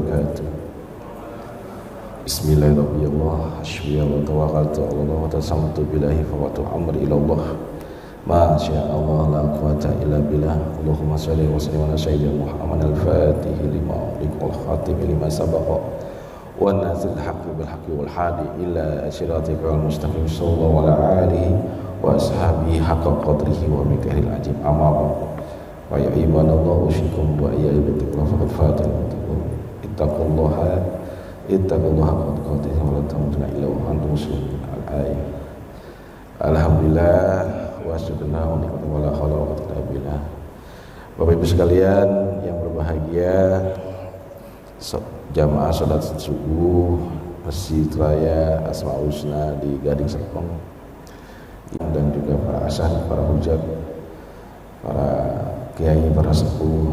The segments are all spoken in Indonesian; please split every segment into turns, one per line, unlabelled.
wabarakatuh. Bismillahirrahmanirrahim. Hasbiya wa tawakkaltu 'ala Allah wa tasamtu billahi fawatu amri ila Allah. Ma syaa Allah la quwwata illa billah. Allahumma shalli wa sallim ala sayyidina Muhammad al-Fatih lima ughliqa wal khatim lima sabaqa wan nasil haqqi bil haqqi wal hadi ila siratikal mustaqim sallallahu ala alihi wa ashabihi haqqa qadrihi wa miqdaril azim. Amma ba'du. Wa ya ibadallah usikum wa ya ibadallah faqad fatal ittaqullaha qad wa la tamutunna illa wa antum muslimun. Al-ayat. Alhamdulillah wa syukurna wa la haula wa la quwwata illa billah. Bapak Ibu sekalian yang berbahagia, jamaah salat subuh Masjid Raya Asmaul Husna di Gading Serpong, dan juga para asar, para hujat, para kiai, para sepuh,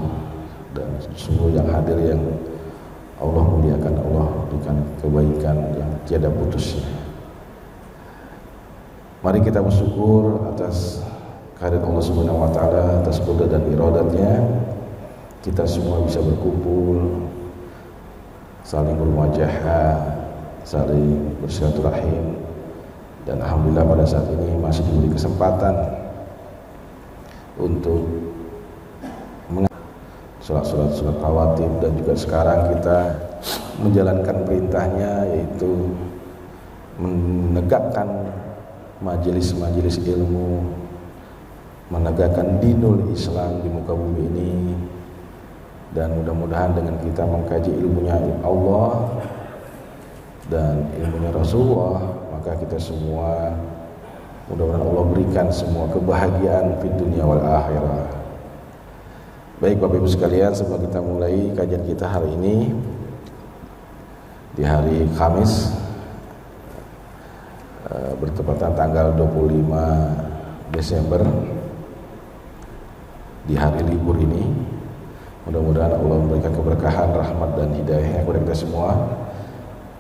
dan semua yang hadir yang Allah muliakan, Allah berikan kebaikan yang tiada putusnya. Mari kita bersyukur atas kehadirat Allah Subhanahu wa taala, atas qudrat dan iradatnya kita semua bisa berkumpul, saling bermuajahah, saling bersilaturahim, dan alhamdulillah pada saat ini masih diberi kesempatan untuk sholat rawatib, dan juga sekarang kita menjalankan perintahnya, yaitu menegakkan majelis-majelis ilmu, menegakkan dinul Islam di muka bumi ini. Dan mudah-mudahan dengan kita mengkaji ilmunya Allah dan ilmunya Rasulullah, maka kita semua mudah-mudahan Allah berikan semua kebahagiaan di dunia wal akhirah. Baik Bapak Ibu sekalian, sebelum kita mulai kajian kita hari ini di hari Kamis, bertepatan tanggal 25 Desember, di hari libur ini, mudah-mudahan Allah memberikan keberkahan, rahmat dan hidayah kepada kita semua.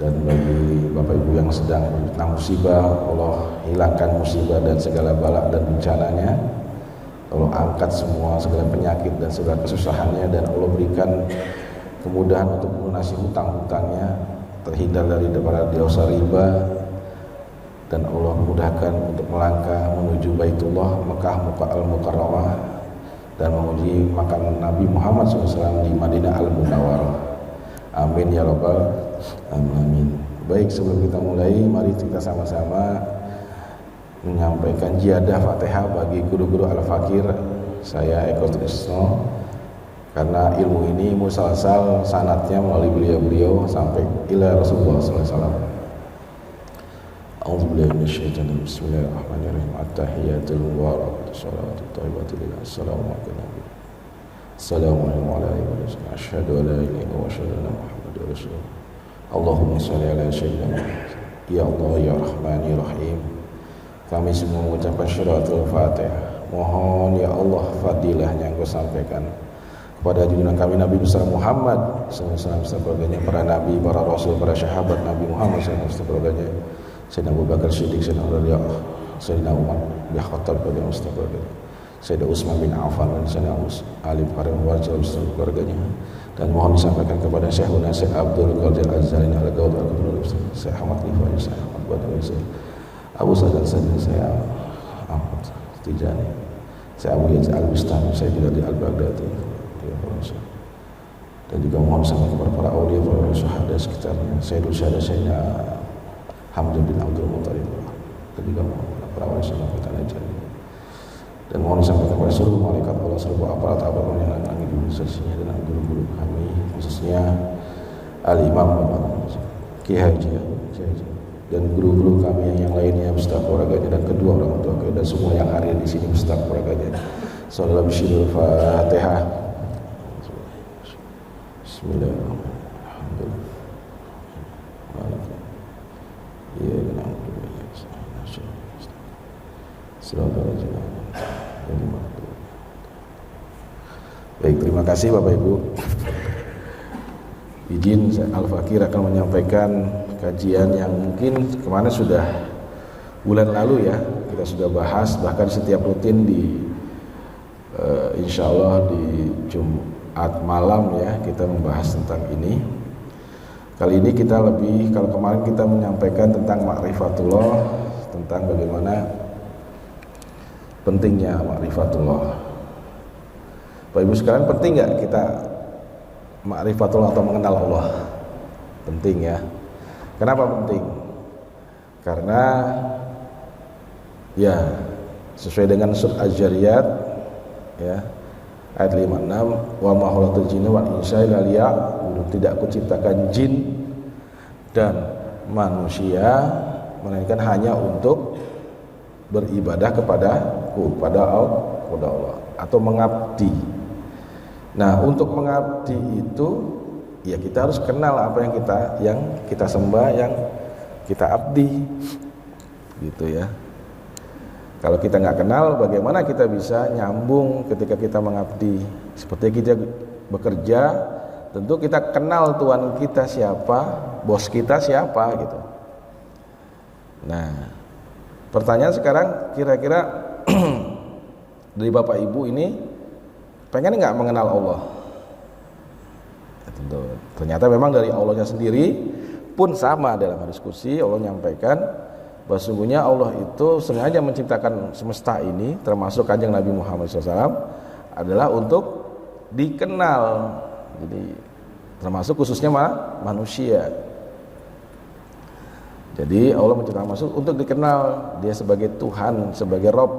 Dan bagi Bapak Ibu yang sedang terkena musibah, Allah hilangkan musibah dan segala bala dan bencananya. Allah angkat semua segala penyakit dan segala kesusahannya, dan Allah berikan kemudahan untuk melunasi hutang-hutangnya, terhindar dari para dosa riba, dan Allah mudahkan untuk melangkah menuju Baitullah Mekah Al-Mukarramah dan menuju makam Nabi Muhammad SAW di Madinah Al-Munawwarah. Amin ya rabbal alamin. Baik, sebelum kita mulai, mari kita sama-sama menyampaikan jiadah Fatihah bagi guru-guru Al-Fakir, saya Eko Trisno, karena ilmu ini musalsal sanadnya melalui beliau-beliau sampai ila Rasulullah SAW. A'udzubillahi minasyaitonir rajim. Bismillahirrahmanirrahim. At-tahiyatul mubarakatuh shalawatut thayyibatu lillah. Assalamualaikum warahmatullahi wabarakatuh. Asyhadu an la ilaha illallah wa asyhadu anna Muhammadar Rasulullah. Allahumma shalli ala sayyidina Muhammad. Ya Allah ya Rahman ya Rahim. Kami semua mengucapkan syaratul Fatihah. Mohon ya Allah fadilahnya Engkau sampaikan kepada junjungan kami Nabi besar Muhammad SAW, keluarganya, para nabi, para rasul, para sahabat Nabi Muhammad SAW, keluarganya, Sayyidina Abu Bakar Siddiq, Sayyidina Umar, Sayyidina Umar bin Khattab, keluarganya, Sayyidina Utsman bin Affan, dan Sayyidina Ali Karim Warja, keluarganya. Dan mohon disampaikan kepada Syekhuna Syekh Abdul Qadir Az-Zalin Al-Gawd Al-Qudul, Syekh Ahmad Rifai, Syekh Ahmad Badawi, Abu Sa'ad Al-Sadri, saya Ahmad Tijani, saya Abu Yazid Al-Bistami, saya juga di Al-Baghdadi, dan juga mohon sama kepada para awliya, para syuhada sekitarnya, Sayyidul Syahada Sayyidina Hamzah bin Abdul Muttalib, dan juga mohon para wali sama kita najari, dan mohon disampaikan kepada seluruh malaikat Allah, seluruh aparat-aparat yang langit di sisinya, dan guru-guru kami, khususnya Al-Imam Ki Haji, dan guru-guru kami yang lainnya beserta keluarganya, dan kedua orang tua kami, dan semua yang hadir di sini beserta keluarganya. Sallallahu alaihi Fatihah. Bismillahirrahmanirrahim. Ya baik, terima kasih Bapak Ibu. Izin Al-Fakir akan menyampaikan kajian yang mungkin kemana sudah bulan lalu ya kita sudah bahas, bahkan setiap rutin di insya Allah di Jumat malam ya kita membahas tentang ini. Kali ini kita lebih, kalau kemarin kita menyampaikan tentang ma'rifatullah, tentang bagaimana pentingnya ma'rifatullah. Bapak Ibu sekalian, penting nggak kita ma'rifatullah atau mengenal Allah? Penting ya. Kenapa penting? Karena ya sesuai dengan surat Az-Zariyat ya, ayat 56, wa ma khalaqtul jinna wal insa illa liya'budun, tidak kuciptakan jin dan manusia melainkan hanya untuk beribadah kepadaku, pada Allah, atau mengabdi. Nah, untuk mengabdi itu ya kita harus kenal apa yang kita sembah, yang kita abdi, gitu ya. Kalau kita nggak kenal, bagaimana kita bisa nyambung ketika kita mengabdi? Seperti kita bekerja, tentu kita kenal Tuhan kita siapa, bos kita siapa, gitu. Nah, pertanyaan sekarang, kira-kira dari Bapak Ibu ini pengen nggak mengenal Allah? Ya, tentu. Ternyata memang dari Allahnya sendiri pun sama dalam diskusi Allah nyampaikan bahwa sungguhnya Allah itu sengaja menciptakan semesta ini, termasuk Kanjeng Nabi Muhammad SAW, adalah untuk dikenal. Jadi termasuk khususnya manusia. Jadi Allah menciptakan manusia untuk dikenal, dia sebagai Tuhan, sebagai Rob.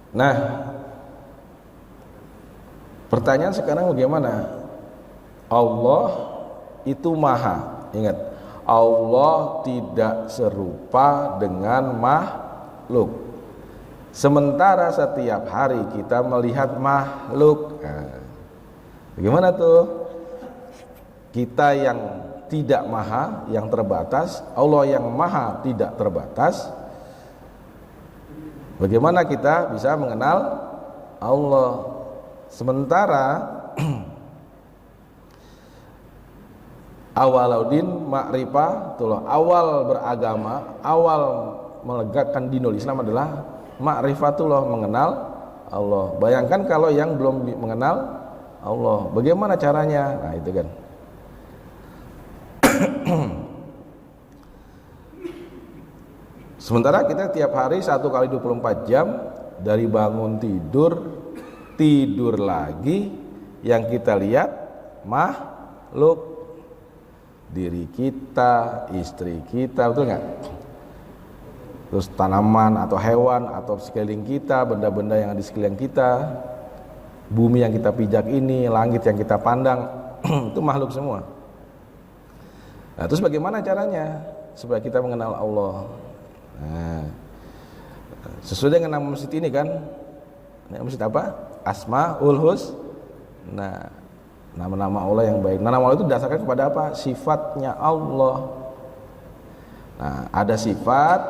Nah, pertanyaan sekarang bagaimana? Allah itu maha. Ingat, Allah tidak serupa dengan makhluk. Sementara setiap hari kita melihat makhluk. Nah, bagaimana tuh? Kita yang tidak maha, yang terbatas, Allah yang maha tidak terbatas. Bagaimana kita bisa mengenal Allah? Sementara awalaudin ma'rifatullah, awal beragama, awal menegakkan dinul Islam adalah ma'rifatullah, mengenal Allah. Bayangkan kalau yang belum mengenal Allah, bagaimana caranya? Nah, itu kan. Sementara kita tiap hari 1 kali 24 jam, dari bangun tidur lagi, yang kita lihat makhluk. Diri kita, istri kita, betul nggak? Terus tanaman atau hewan atau sekeliling kita, benda-benda yang ada di sekeliling kita, bumi yang kita pijak ini, langit yang kita pandang, itu makhluk semua. Nah, terus bagaimana caranya supaya kita mengenal Allah? Nah, sesuai dengan nama masjid ini kan, nama masjid apa? Asmaul Husna. Nah, nama-nama Allah yang baik. Nama Allah itu didasarkan kepada apa? Sifatnya Allah. Nah, ada sifat,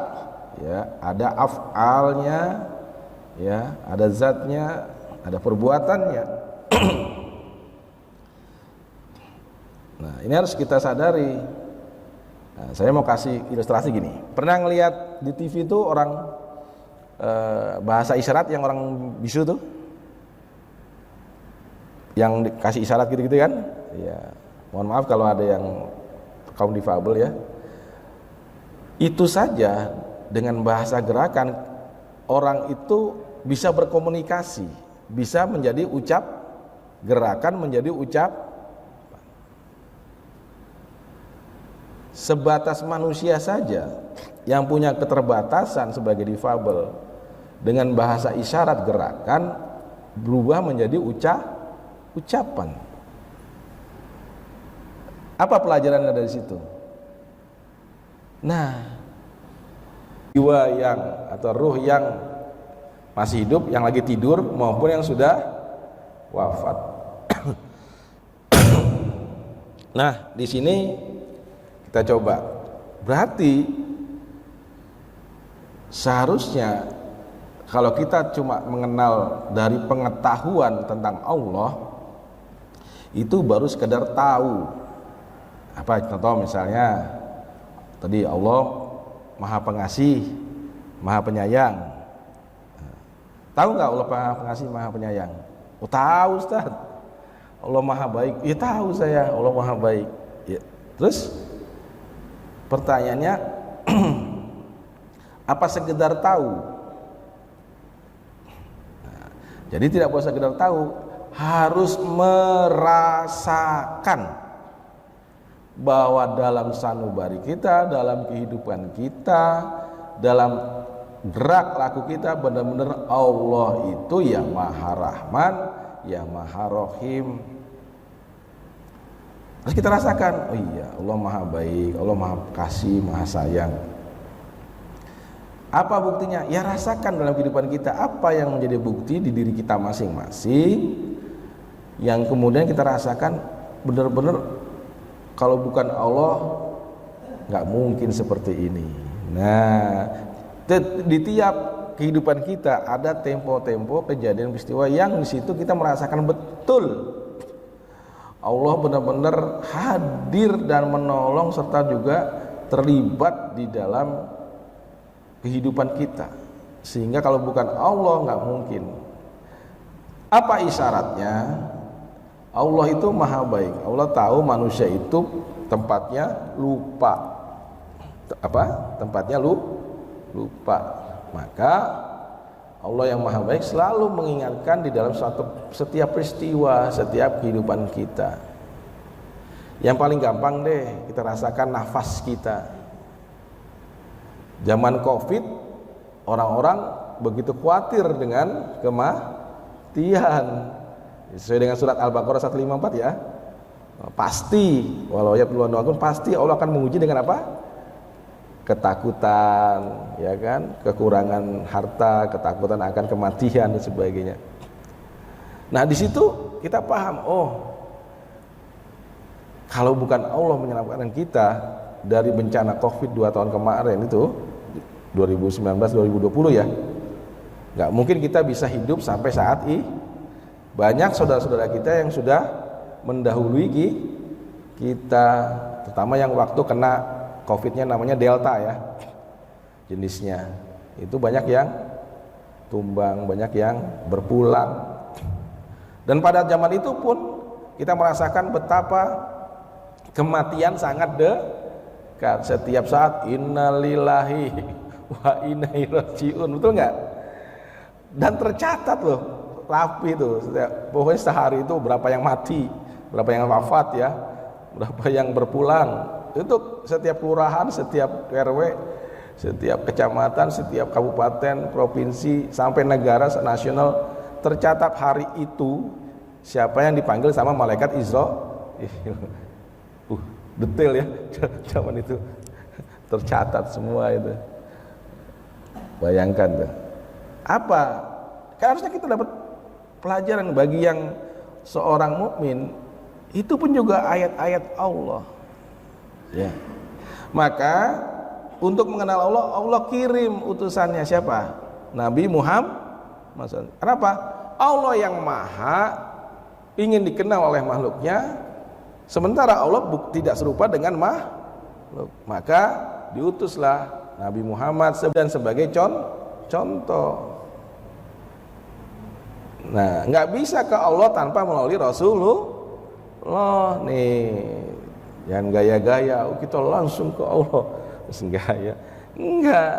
ya, ada af'alnya, ya, ada zatnya, ada perbuatannya. Nah, ini harus kita sadari. Nah, saya mau kasih ilustrasi gini. Pernah ngelihat di TV itu orang bahasa isyarat yang orang bisu tuh? Yang dikasih isyarat gitu-gitu kan? Ya, mohon maaf kalau ada yang kaum difabel ya. Itu saja dengan bahasa gerakan orang itu bisa berkomunikasi, bisa menjadi ucap, gerakan menjadi ucap. Sebatas manusia saja yang punya keterbatasan sebagai difabel, dengan bahasa isyarat gerakan berubah menjadi ucapan. Apa pelajarannya dari situ? Nah, jiwa yang atau ruh yang masih hidup, yang lagi tidur maupun yang sudah wafat. Nah, di sini kita coba. Berarti seharusnya kalau kita cuma mengenal dari pengetahuan tentang Allah, itu baru sekedar tahu. Apa contoh misalnya tadi Allah Maha Pengasih, Maha Penyayang. Tahu nggak Allah Maha Pengasih, Maha Penyayang? Oh, tahu Ustaz. Allah Maha Baik. Ya tahu saya Allah Maha Baik. Ya. Terus pertanyaannya apa sekedar tahu? Nah, jadi tidak boleh sekedar tahu, harus merasakan bahwa dalam sanubari kita, dalam kehidupan kita, dalam gerak laku kita benar-benar Allah itu yang Maha Rahman, yang Maha Rahim. Terus kita rasakan, oh iya Allah Maha Baik, Allah Maha Kasih, Maha Sayang. Apa buktinya? Ya rasakan dalam kehidupan kita apa yang menjadi bukti di diri kita masing-masing, yang kemudian kita rasakan benar-benar kalau bukan Allah nggak mungkin seperti ini. Nah, di tiap kehidupan kita ada tempo-tempo kejadian peristiwa yang di situ kita merasakan betul Allah benar-benar hadir dan menolong serta juga terlibat di dalam kehidupan kita, sehingga kalau bukan Allah nggak mungkin. Apa isyaratnya? Allah itu Maha Baik. Allah tahu manusia itu tempatnya lupa. Apa? Tempatnya lupa. Maka Allah yang Maha Baik selalu mengingatkan di dalam setiap peristiwa, setiap kehidupan kita. Yang paling gampang deh kita rasakan nafas kita. Zaman Covid, orang-orang begitu khawatir dengan kematian. Sesuai dengan surat Al-Baqarah 154 ya. Pasti, walau ya pun pasti Allah akan menguji dengan apa? Ketakutan, ya kan? Kekurangan harta, ketakutan akan kematian dan sebagainya. Nah, di situ kita paham, oh, kalau bukan Allah menyelamatkan kita dari bencana Covid 2 tahun kemarin itu 2019-2020 ya, nggak mungkin kita bisa hidup sampai saat ini. Banyak saudara-saudara kita yang sudah mendahului kita, terutama yang waktu kena Covid-nya namanya Delta ya, jenisnya itu banyak yang tumbang, banyak yang berpulang. Dan pada zaman itu pun kita merasakan betapa kematian sangat dekat. Setiap saat innalillahi wa inna ilaihi rajiun, betul nggak? Dan tercatat loh, rapi tuh. Pokoknya sehari itu berapa yang mati, berapa yang wafat ya, berapa yang berpulang. Itu setiap kelurahan, setiap RW, setiap kecamatan, setiap kabupaten, provinsi, sampai negara nasional tercatat hari itu siapa yang dipanggil sama malaikat Israel. Detail ya, zaman itu tercatat semua itu. Bayangkan tuh. Apa? Kan harusnya kita dapat pelajaran bagi yang seorang mukmin, itu pun juga ayat-ayat Allah. Ya. Maka untuk mengenal Allah, Allah kirim utusannya siapa? Nabi Muhammad. Kenapa? Allah yang maha ingin dikenal oleh makhluknya, sementara Allah tidak serupa dengan makhluk. Maka diutuslah Nabi Muhammad dan sebagai contoh. Nah, nggak bisa ke Allah tanpa melalui Rasulullah nih. Jangan gaya-gaya, kita langsung ke Allah. Terus gaya. Enggak.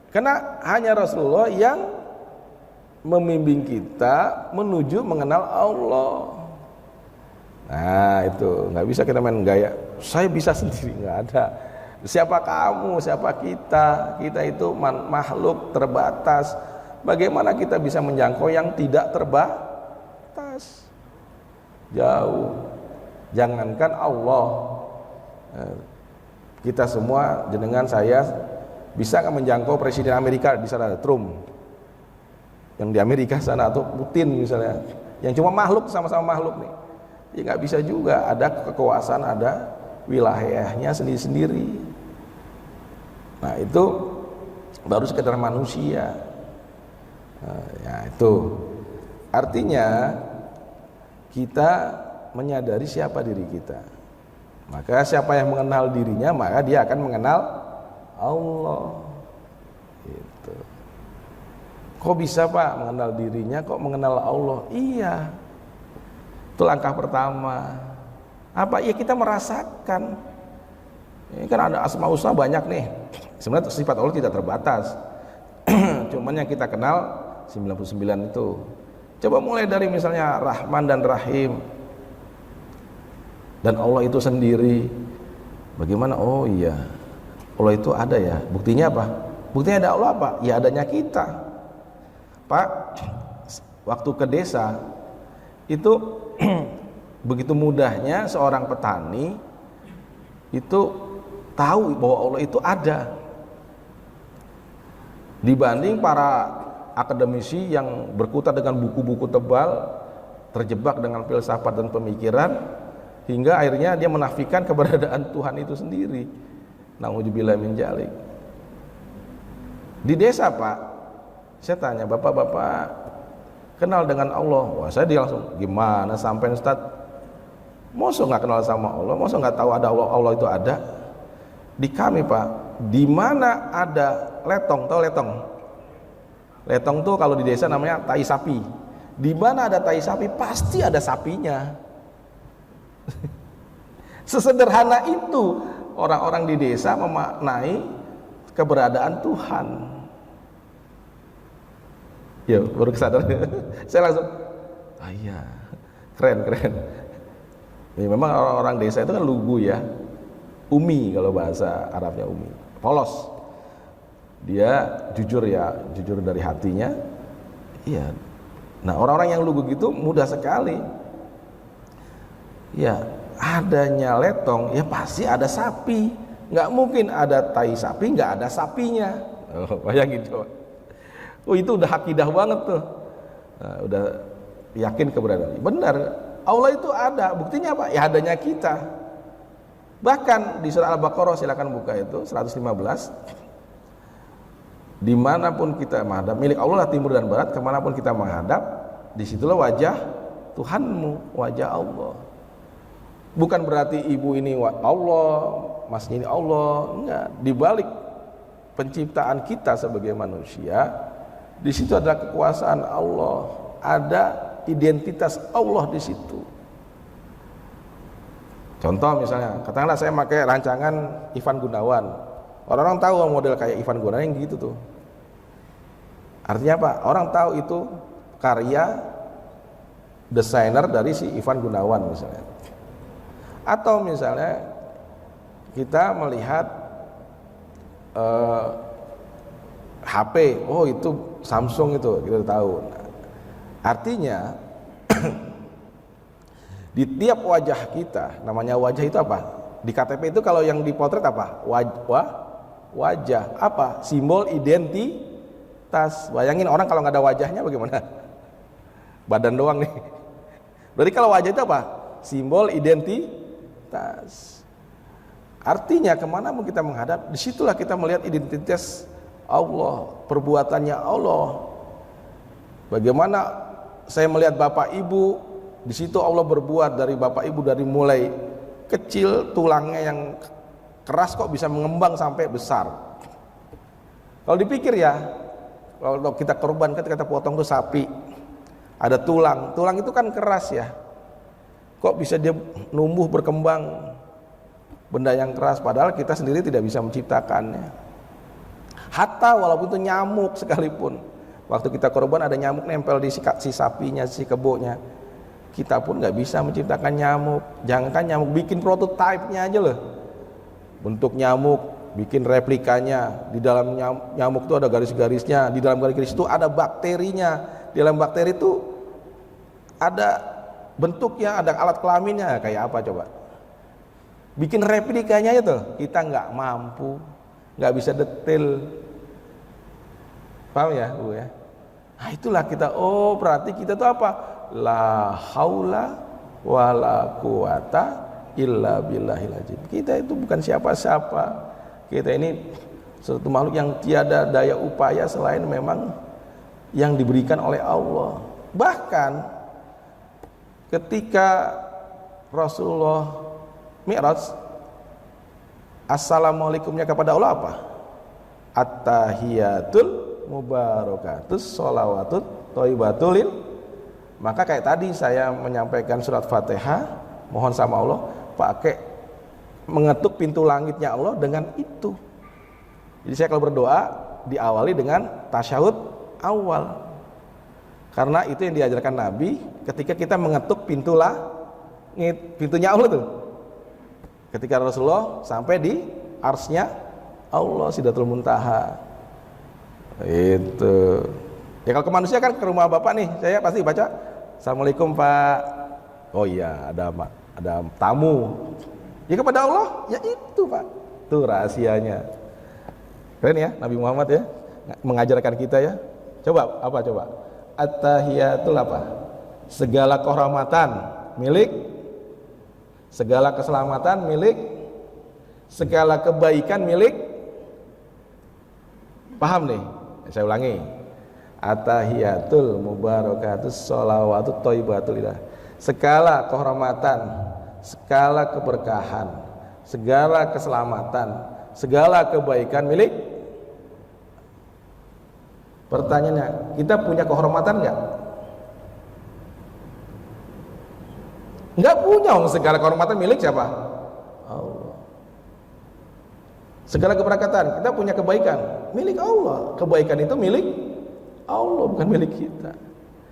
Karena hanya Rasulullah yang membimbing kita menuju mengenal Allah. Nah, itu nggak bisa kita main gaya. Saya bisa sendiri, nggak ada. Siapa kamu, siapa kita? Kita itu makhluk terbatas. Bagaimana kita bisa menjangkau yang tidak terbatas? Jauh. Jangankan Allah, kita semua, jenengan saya, bisa nggak menjangkau Presiden Amerika di sana, Trump, yang di Amerika sana, atau Putin misalnya, yang cuma makhluk sama-sama makhluk nih, ya nggak bisa juga. Ada kekuasaan, ada wilayahnya sendiri-sendiri. Nah, itu baru sekedar manusia. Nah, ya itu artinya kita menyadari siapa diri kita. Maka siapa yang mengenal dirinya, maka dia akan mengenal Allah. Gitu. Kok bisa Pak mengenal dirinya, kok mengenal Allah? Iya. Itu langkah pertama. Apa? Ya kita merasakan. Ini kan ada asma husna banyak nih. Sebenarnya sifat Allah tidak terbatas. Cuman yang kita kenal 99 itu. Coba mulai dari misalnya Rahman dan Rahim. Dan Allah itu sendiri. Bagaimana? Oh iya, Allah itu ada ya. Buktinya apa? Buktinya ada Allah apa? Ya adanya kita. Pak, waktu ke desa itu begitu mudahnya seorang petani itu tahu bahwa Allah itu ada, dibanding para akademisi yang berkutat dengan buku-buku tebal, terjebak dengan filsafat dan pemikiran, hingga akhirnya dia menafikan keberadaan Tuhan itu sendiri. Na'udzubillah min dzalik. Di desa, Pak, saya tanya, bapak-bapak kenal dengan Allah? Wah, saya dia langsung, gimana sampai Ustaz? Masa nggak kenal sama Allah? Masa nggak tahu ada Allah? Allah itu ada. Di kami, Pak, di mana ada letong? Tahu letong? Letong tuh kalau di desa namanya tai sapi. Di mana ada tai sapi pasti ada sapinya. Sesederhana itu orang-orang di desa memaknai keberadaan Tuhan. Ya, baru kesadar. Saya langsung, iya, keren. Ya, memang orang-orang desa itu kan lugu ya, umi kalau bahasa Arabnya umi, polos. Dia jujur ya, jujur dari hatinya. Iya. Nah, orang-orang yang lugu gitu mudah sekali. Ya, adanya letong, ya pasti ada sapi. Nggak mungkin ada tai sapi, nggak ada sapinya. Oh, bayangin coba. Oh, itu udah akidah banget tuh. Nah, udah yakin keberadaan. Benar, Allah itu ada. Buktinya apa? Ya adanya kita. Bahkan di surah Al-Baqarah, silakan buka itu 115. Dimanapun kita menghadap, milik Allah lah timur dan barat, kemanapun kita menghadap, disitulah wajah Tuhanmu, wajah Allah. Bukan berarti ibu ini Allah, masnya ini Allah, enggak. Di balik penciptaan kita sebagai manusia, di situ ada kekuasaan Allah, ada identitas Allah di situ. Contoh misalnya, katakanlah saya pakai rancangan Ivan Gunawan. Orang-orang tahu model kayak Ivan Gunawan yang gitu tuh. Artinya apa? Orang tahu itu karya desainer dari si Ivan Gunawan misalnya. Atau misalnya kita melihat HP, oh itu Samsung itu, kita tahu. Nah, artinya di tiap wajah kita, namanya wajah itu apa? Di KTP itu kalau yang dipotret apa? Wajah, apa? Simbol identitas. Bayangin orang kalau nggak ada wajahnya bagaimana? Badan doang nih. Berarti kalau wajah itu apa? Simbol identitas. Artinya kemana pun kita menghadap, disitulah kita melihat identitas Allah, perbuatannya Allah. Bagaimana saya melihat bapak ibu, di situ Allah berbuat dari bapak ibu, dari mulai kecil tulangnya yang keras kok bisa mengembang sampai besar. Kalau dipikir ya, kalau kita korban, kita potong tuh sapi, ada tulang itu kan keras ya. Kok bisa dia numbuh berkembang benda yang keras, padahal kita sendiri tidak bisa menciptakannya. Hatta walaupun itu nyamuk sekalipun, waktu kita korban ada nyamuk nempel di si sapinya, si kebonya, kita pun nggak bisa menciptakan nyamuk. Jangankan nyamuk, bikin prototipenya aja loh, bentuk nyamuk, bikin replikanya. Di dalam nyamuk itu ada garis-garisnya, di dalam garis-garis itu ada bakterinya, di dalam bakteri itu ada bentuknya, ada alat kelaminnya. Kayak apa coba? Bikin replikanya itu kita nggak mampu, nggak bisa detail. Paham ya, Bu ya? Nah, itulah kita. Oh, berarti kita tuh apa? La haula wala quwata illa billahil azim. Kita itu bukan siapa-siapa. Kita ini suatu makhluk yang tiada daya upaya selain memang yang diberikan oleh Allah. Bahkan ketika Rasulullah Mi'raj, assalamualaikumnya kepada Allah apa? At-tahiyatul mubarakatus sholawatut thayyibatulil Maka kayak tadi saya menyampaikan surat Fatihah, mohon sama Allah, pakai mengetuk pintu langitnya Allah dengan itu. Jadi saya kalau berdoa diawali dengan tasyahud awal. Karena itu yang diajarkan Nabi ketika kita mengetuk pintu langit, pintunya Allah tuh. Ketika Rasulullah sampai di arsy-nya Allah, Sidratul Muntaha. Itu. Ya kalau ke manusia kan ke rumah Bapak nih, saya pasti baca Assalamualaikum Pak. Oh iya, ada tamu. Ya kepada Allah, ya itu Pak. Itu rahasianya. Keren ya Nabi Muhammad ya, mengajarkan kita ya. Coba apa coba? At-tahiyatul apa? Segala kehormatan milik, segala keselamatan milik, segala kebaikan milik. Paham nih? Saya ulangi. At-tahiyatul mubarakatus sholawatut thayyibatulillah. Segala kehormatan, segala keberkahan, segala keselamatan, segala kebaikan milik. Pertanyaannya, kita punya kehormatan enggak? Enggak punya. Segala kehormatan milik siapa? Allah. Segala keberkatan, kita punya kebaikan milik Allah. Kebaikan itu milik Allah, bukan milik kita.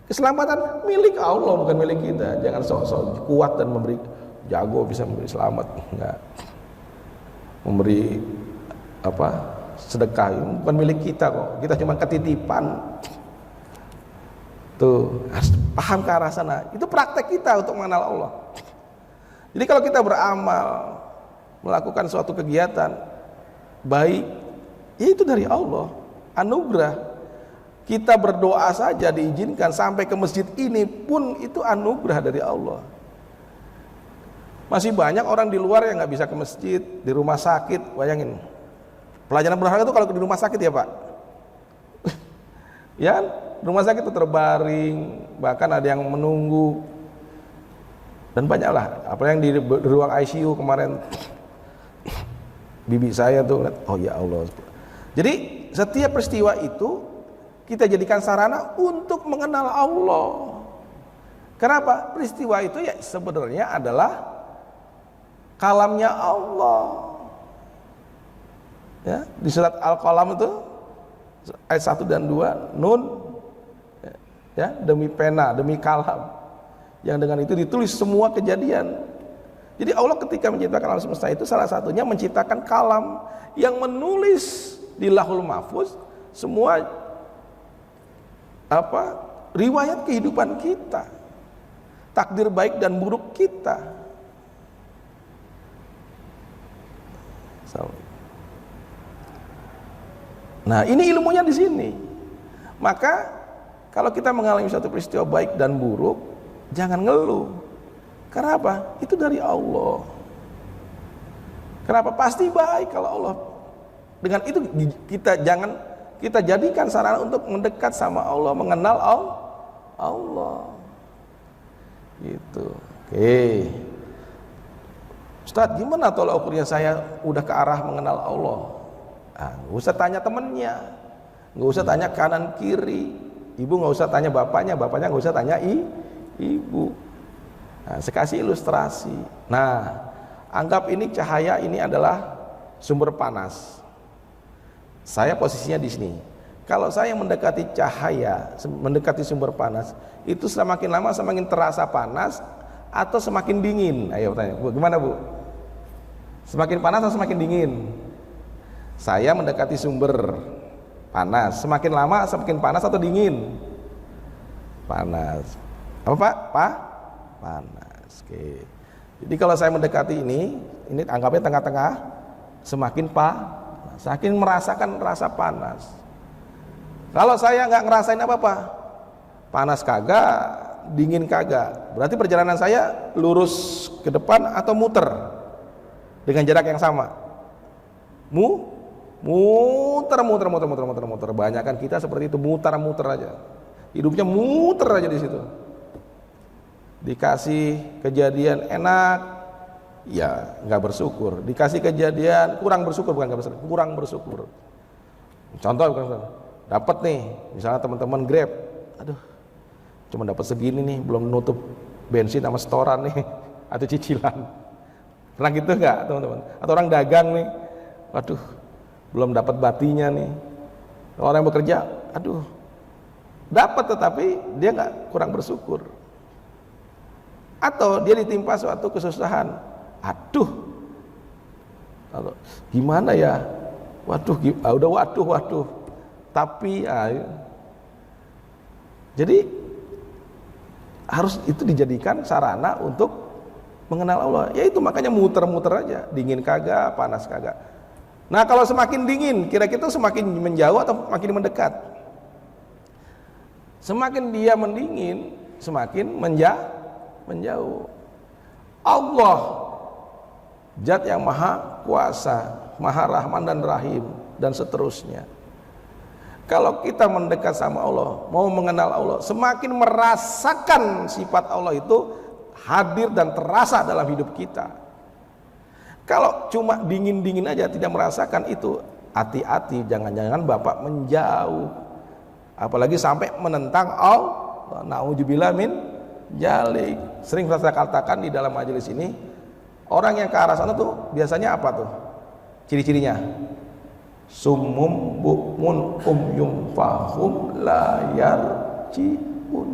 Keselamatan milik Allah, bukan milik kita. Jangan sok-sok kuat dan memberi, jago bisa memberi selamat, enggak. Memberi apa? Sedekah bukan milik kita kok. Kita cuma ketitipan. Tuh, harus paham ke arah sana. Itu praktek kita untuk mengenal Allah. Jadi kalau kita beramal, melakukan suatu kegiatan baik, ya itu dari Allah, anugerah. Kita berdoa saja diizinkan sampai ke masjid ini pun itu anugerah dari Allah. Masih banyak orang di luar yang nggak bisa ke masjid, di rumah sakit. Bayangin, pelajaran berharga itu kalau di rumah sakit ya Pak. Ya, rumah sakit itu terbaring, bahkan ada yang menunggu, dan banyaklah. Apa yang di ruang ICU kemarin, bibi saya tuh, oh ya Allah. Jadi setiap peristiwa itu kita jadikan sarana untuk mengenal Allah. Kenapa? Peristiwa itu ya sebenarnya adalah kalamnya Allah. Ya, di surat Al-Qalam itu ayat 1 dan 2, nun ya, demi pena, demi kalam. Yang dengan itu ditulis semua kejadian. Jadi Allah ketika menciptakan alam semesta itu salah satunya menciptakan kalam yang menulis di Lauhul Mahfuz semua apa riwayat kehidupan kita, takdir baik dan buruk kita. Nah, ini ilmunya di sini. Maka kalau kita mengalami suatu peristiwa baik dan buruk, jangan ngeluh. Karena apa? Itu dari Allah. Kenapa? Pasti baik kalau Allah. Dengan itu kita jadikan sarana untuk mendekat sama Allah, mengenal Allah. Gitu. Oke. Ustadz, gimana tolak ukurnya saya udah ke arah mengenal Allah? Nggak usah tanya temennya, nggak usah tanya kanan kiri, ibu nggak usah tanya bapaknya nggak usah tanya ibu. Nah, saya kasih ilustrasi. Nah, anggap ini cahaya ini adalah sumber panas. Saya posisinya di sini. Kalau saya mendekati cahaya, mendekati sumber panas, itu semakin lama semakin terasa panas atau semakin dingin? Ayo tanya, Bu, gimana Bu? Semakin panas atau semakin dingin? Saya mendekati sumber panas, semakin lama semakin panas atau dingin? Panas. Apa Pak? Panas. Oke. Jadi kalau saya mendekati ini anggapnya tengah-tengah, semakin saking merasakan rasa panas. Kalau saya nggak ngerasain apa-apa, panas kagak, dingin kagak, berarti perjalanan saya lurus ke depan atau muter dengan jarak yang sama? Muter. Banyakan kita seperti itu, muter aja. Hidupnya muter aja di situ. Dikasih kejadian enak, ya nggak bersyukur. Dikasih kejadian kurang bersyukur, kurang bersyukur. Contoh dapat nih, misalnya teman-teman Grab, aduh cuma dapat segini nih, belum nutup bensin sama setoran nih atau cicilan. Pernah gitu nggak teman-teman? Atau orang dagang nih, waduh belum dapat batinya nih. Orang yang bekerja, aduh dapat tetapi dia nggak, kurang bersyukur. Atau dia ditimpa suatu kesusahan, aduh gimana ya, waduh udah waduh tapi jadi harus itu dijadikan sarana untuk mengenal Allah. Ya itu makanya muter-muter aja, dingin kagak, panas kagak. Nah kalau semakin dingin, kira-kira semakin menjauh atau makin mendekat? Semakin dia mendingin, semakin menjauh. Allah Zat yang maha kuasa, maha rahman dan rahim, dan seterusnya. Kalau kita mendekat sama Allah, mau mengenal Allah, semakin merasakan sifat Allah itu hadir dan terasa dalam hidup kita. Kalau cuma dingin-dingin aja tidak merasakan itu, hati-hati, jangan-jangan Bapak menjauh, apalagi sampai menentang Allah. Na'udzubillah min jalik. Sering saya katakan di dalam majelis ini, orang yang ke arah sana tuh biasanya apa tuh ciri-cirinya? Summum bukmun umyum fahum layar ciun.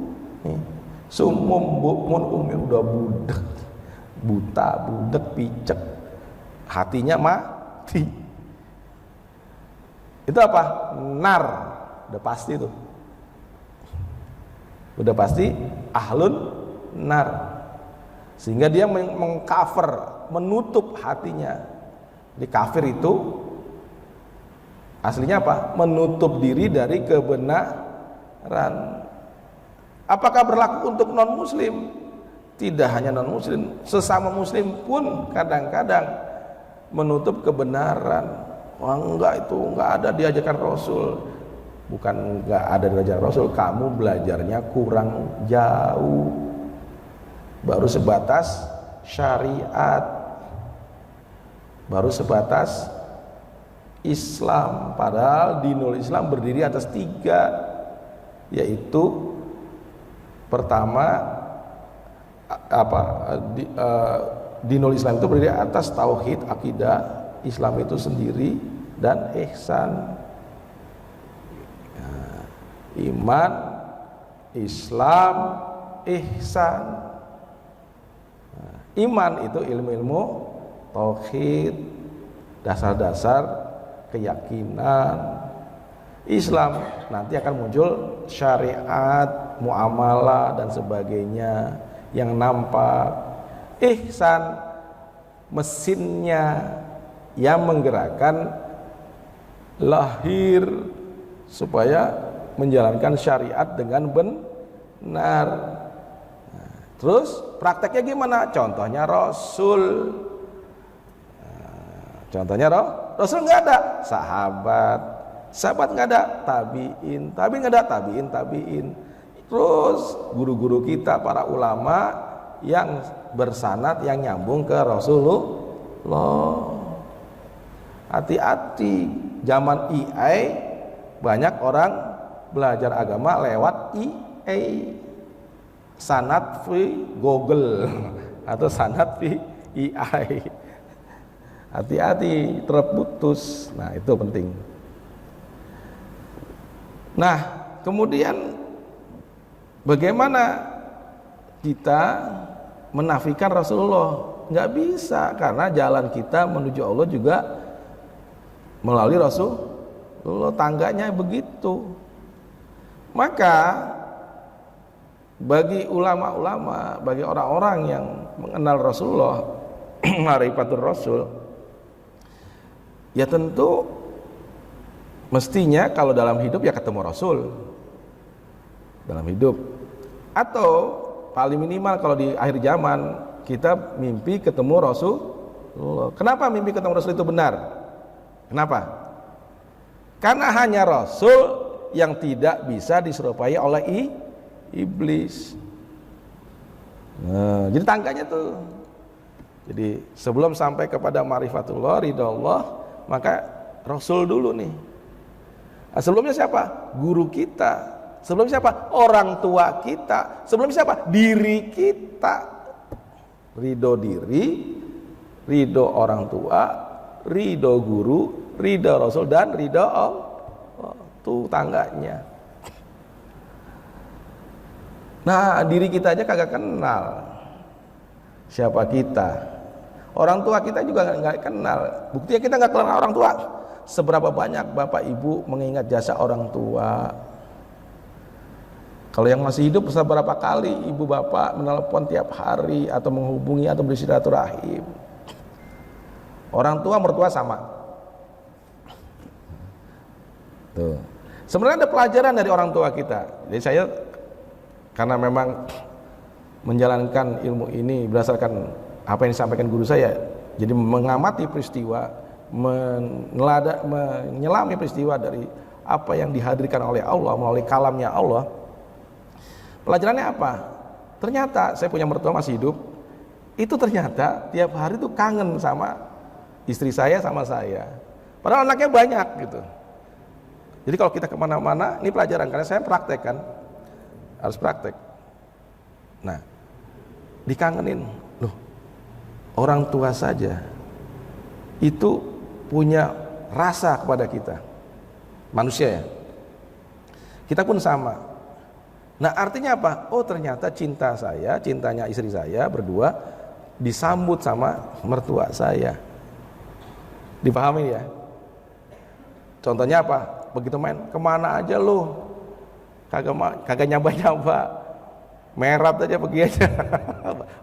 Summum bukmun umyum, udah budak, buta, budek, picek, hatinya mati. Itu apa? Nar, udah pasti tuh, udah pasti ahlun nar. Sehingga dia mengcover, menutup hatinya. Di kafir itu aslinya apa? Menutup diri dari kebenaran. Apakah berlaku untuk non muslim? Tidak hanya non muslim, sesama muslim pun kadang-kadang menutup kebenaran. Wah enggak, itu enggak ada diajarkan Rasul. Bukan enggak ada diajarkan Rasul, kamu belajarnya kurang jauh. Baru sebatas syariat, baru sebatas Islam, padahal dinul Islam berdiri atas 3, yaitu pertama dinul Islam itu berdiri atas tauhid, akidah Islam itu sendiri, dan ihsan. Iman, Islam, ihsan. Iman itu ilmu-ilmu tauhid, dasar-dasar keyakinan. Islam nanti akan muncul syariat, muamalah dan sebagainya yang nampak. Ihsan mesinnya yang menggerakkan lahir supaya menjalankan syariat dengan benar. Terus prakteknya gimana? Contohnya Rasul. Contohnya Rasul nggak ada, sahabat nggak ada, tabiin nggak ada, tabiin. Terus guru-guru kita, para ulama yang bersanad, yang nyambung ke Rasulullah. Hati-hati, zaman AI banyak orang belajar agama lewat AI, sanad fi Google atau sanad fi AI. Hati-hati, terputus. Nah itu penting. Nah kemudian bagaimana kita menafikan Rasulullah? Nggak bisa, karena jalan kita menuju Allah juga melalui Rasulullah, tangganya begitu. Maka bagi ulama-ulama, bagi orang-orang yang mengenal Rasulullah, ma'rifatul Rasul, ya tentu mestinya kalau dalam hidup ya ketemu Rasul dalam hidup, atau paling minimal kalau di akhir zaman kita mimpi ketemu Rasulullah. Kenapa mimpi ketemu Rasul itu benar? Kenapa? Karena hanya Rasul yang tidak bisa diserupai oleh iblis. Nah, jadi tangganya tuh. Jadi sebelum sampai kepada ma'rifatullah, ridha Allah, maka Rasul dulu nih. Nah, sebelumnya siapa? Guru kita. Sebelum siapa? Orang tua kita. Sebelum siapa? Diri kita. Ridho diri, ridho orang tua, ridho guru, ridho Rasul, dan ridho Allah. Tuh tangganya. Nah, diri kita aja kagak kenal siapa kita. Orang tua kita juga nggak kenal. Buktinya kita nggak kenal orang tua. Seberapa banyak bapak ibu mengingat jasa orang tua. Kalau yang masih hidup seberapa kali ibu bapak menelpon tiap hari atau menghubungi atau bersilaturahim. Orang tua mertua sama. Tuh. Sebenarnya ada pelajaran dari orang tua kita. Jadi saya karena memang menjalankan ilmu ini berdasarkan apa yang disampaikan guru saya, jadi mengamati peristiwa, menyelami peristiwa dari apa yang dihadirkan oleh Allah melalui kalamnya Allah. Pelajarannya apa? Ternyata saya punya mertua masih hidup, itu ternyata tiap hari itu kangen sama istri saya sama saya. Padahal anaknya banyak gitu. Jadi kalau kita kemana-mana, ini pelajaran karena saya praktek kan, harus praktek. Nah, dikangenin. Loh, orang tua saja itu punya rasa kepada kita, manusia ya. Kita pun sama. Nah, artinya apa? Oh, ternyata cinta saya, cintanya istri saya berdua disambut sama mertua saya. Dipahami ya? Contohnya apa? Begitu main, kemana aja lo? Kagak nyamba-nyamba. Merat aja pergi aja.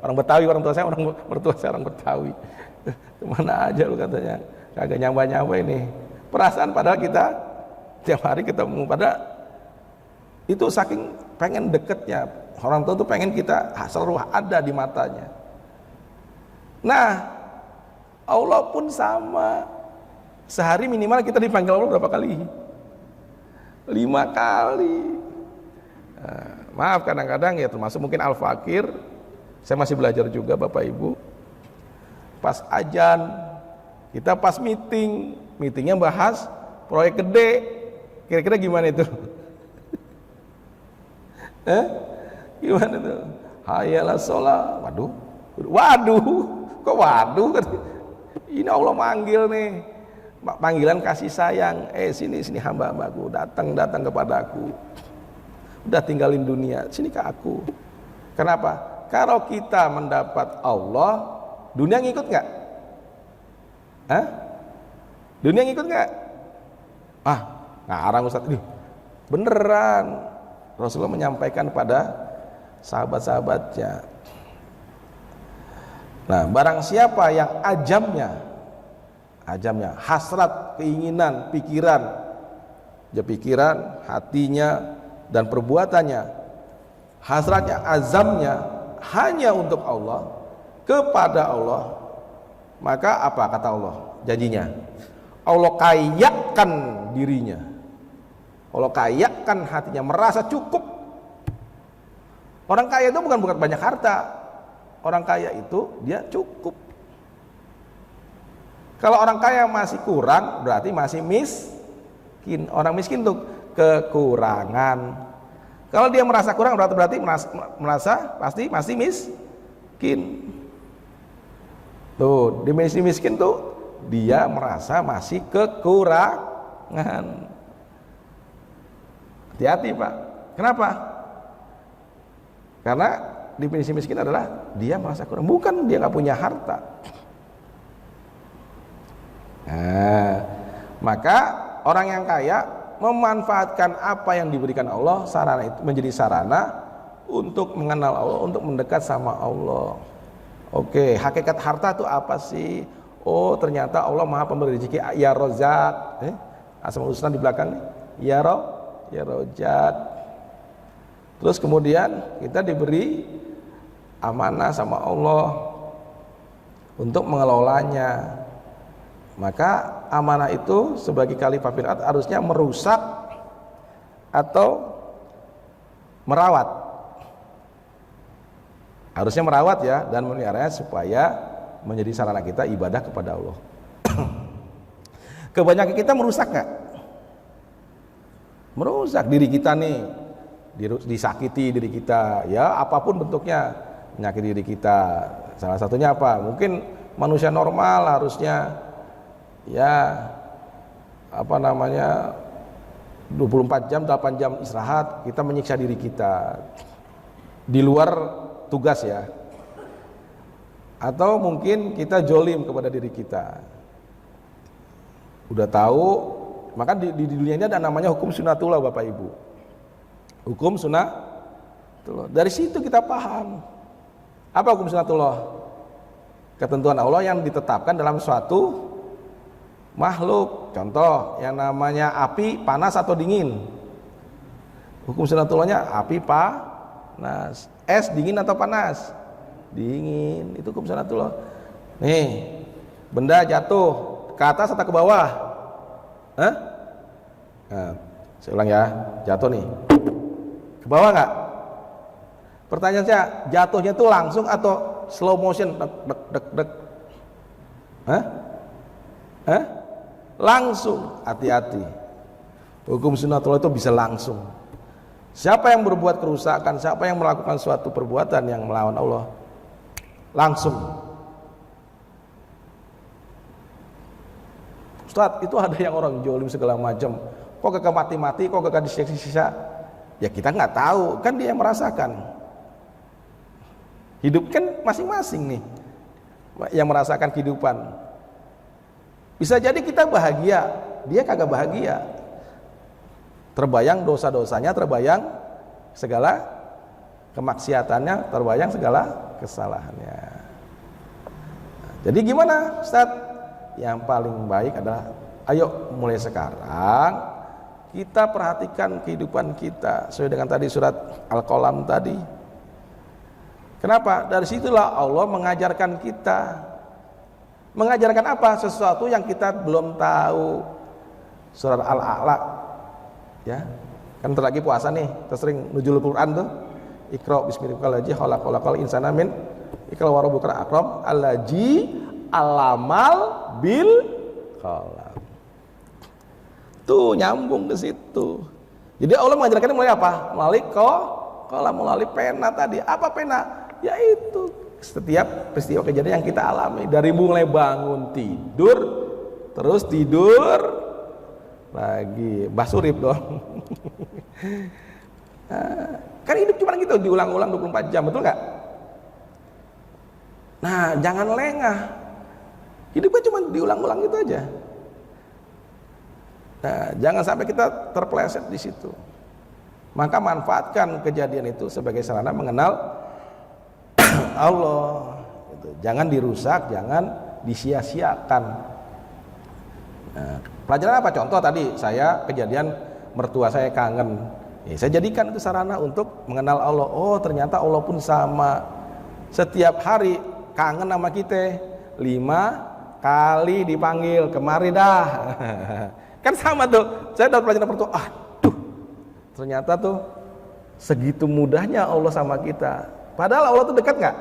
Orang Betawi, orang tua saya, mertua saya orang Betawi. Kemana aja lu katanya, kagak nyamba-nyamba ini. Perasaan padahal kita tiap hari ketemu, padahal itu saking pengen deketnya. Orang tua tuh pengen kita selalu ada di matanya. Nah, Allah pun sama. Sehari minimal kita dipanggil Allah berapa kali? 5 kali. Nah, maaf kadang-kadang ya termasuk mungkin al-fakir. Saya masih belajar juga Bapak Ibu. Pas ajan, kita pas meetingnya bahas proyek gede. Kira-kira gimana itu? Gimana tuh? Hayalah sholat. Waduh, kok waduh? Ini Allah manggil nih. Panggilan kasih sayang. Sini hamba-hambaku, datang kepadaku. Udah tinggalin dunia, sini ke aku. Kenapa? Kalau kita mendapat Allah, dunia ngikut nggak? Dunia ngikut nggak? Ngarang Ustaz. Beneran. Rasulullah menyampaikan pada sahabat-sahabatnya. Nah, barang siapa yang ajamnya, hasrat, keinginan, pikiran, hatinya dan perbuatannya, hasratnya, azamnya hanya untuk Allah, kepada Allah, maka apa kata Allah? Janjinya, Allah kayakan dirinya, Allah kayakan hatinya, merasa cukup. Orang kaya itu bukan banyak harta. Orang kaya itu dia cukup. Kalau orang kaya masih kurang, berarti masih miskin. Orang miskin itu kekurangan. Kalau dia merasa kurang, berarti merasa pasti masih miskin. Tuh, dimensi miskin tuh dia merasa masih kekurangan. Hati-hati Pak. Kenapa? Karena definisi miskin adalah dia merasa kurang, bukan dia nggak punya harta. Nah, maka orang yang kaya memanfaatkan apa yang diberikan Allah, sarana itu menjadi sarana untuk mengenal Allah, untuk mendekat sama Allah. Oke, hakikat harta itu apa sih? Oh, ternyata Allah Maha Pemberi rezeki. Ya Rozak, Asmaul Husna di belakang nih. Ya Rozak. Terus kemudian kita diberi amanah sama Allah untuk mengelolanya. Maka amanah itu sebagai khalifah fil ardh harusnya merusak atau merawat. Harusnya merawat ya, dan memeliharanya supaya menjadi sarana kita ibadah kepada Allah. Kebanyakan kita merusak nggak? Merusak diri kita nih. disakiti diri kita, ya apapun bentuknya menyakiti diri kita. Salah satunya apa? Mungkin manusia normal harusnya ya 24 jam, 8 jam istirahat, kita menyiksa diri kita di luar tugas ya. Atau mungkin kita jolim kepada diri kita. Udah tahu, maka di dunia ini ada namanya hukum sunatullah Bapak Ibu. Hukum sunatullah. Dari situ kita paham. Apa hukum sunatullah? Ketentuan Allah yang ditetapkan dalam suatu makhluk. Contoh, yang namanya api panas atau dingin. Hukum sunatullahnya api panas. Es dingin atau panas? Dingin. Itu hukum sunatullah. Nih, benda jatuh ke atas atau ke bawah? Hah? Nah, saya ulang ya, jatuh nih. Ke bawah nggak? Pertanyaan saya, jatuhnya itu langsung atau slow motion? Dek, dek, dek, dek. Hah? Hah? Langsung. Hati-hati. Hukum sunatullah itu bisa langsung. Siapa yang berbuat kerusakan, siapa yang melakukan suatu perbuatan yang melawan Allah, langsung. Ustaz, itu ada yang orang jolim segala macam. Kok gak mati-mati, kok gak disiksa-siksa? Ya kita nggak tahu, kan dia yang merasakan. Hidup kan masing-masing nih yang merasakan kehidupan. Bisa jadi kita bahagia, dia kagak bahagia. Terbayang dosa-dosanya, terbayang segala kemaksiatannya, terbayang segala kesalahannya. Jadi gimana Ustaz? Yang paling baik adalah ayo mulai sekarang kita perhatikan kehidupan kita sesuai dengan tadi surat Al-Qalam tadi. Kenapa? Dari situlah Allah mengajarkan kita. Mengajarkan apa? Sesuatu yang kita belum tahu. Surat Al-A'la. Ya. Kan bentar lagi puasa nih, kita sering nuzul Quran tuh. Iqra bismillahirrahmanirrahim, khalaqal insana min iqra wa rabbukal akram allazi alamal bil qalam. Tuh nyambung ke situ. Jadi Allah mengajarkan melalui apa? Melalui qalam, melalui pena tadi. Apa pena? Yaitu setiap peristiwa kejadian yang kita alami, dari mulai bangun tidur, terus tidur lagi, Mbah Surip dong. Kan hidup cuma gitu, diulang-ulang 24 jam, betul nggak? Nah, jangan lengah. Hidupnya cuma diulang-ulang gitu aja. Nah, jangan sampai kita terpeleset di situ. Maka manfaatkan kejadian itu sebagai sarana mengenal Allah. Jangan dirusak, jangan disia-siakan. Nah, pelajaran apa? Contoh tadi saya kejadian mertua saya kangen. Saya jadikan itu sarana untuk mengenal Allah. Oh, ternyata Allah pun sama. Setiap hari kangen sama kita. 5 kali dipanggil, kemari dah. Kan sama tuh. Saya dapat pelajaran mertua. Aduh, ternyata tuh segitu mudahnya Allah sama kita. Padahal Allah tuh dekat nggak?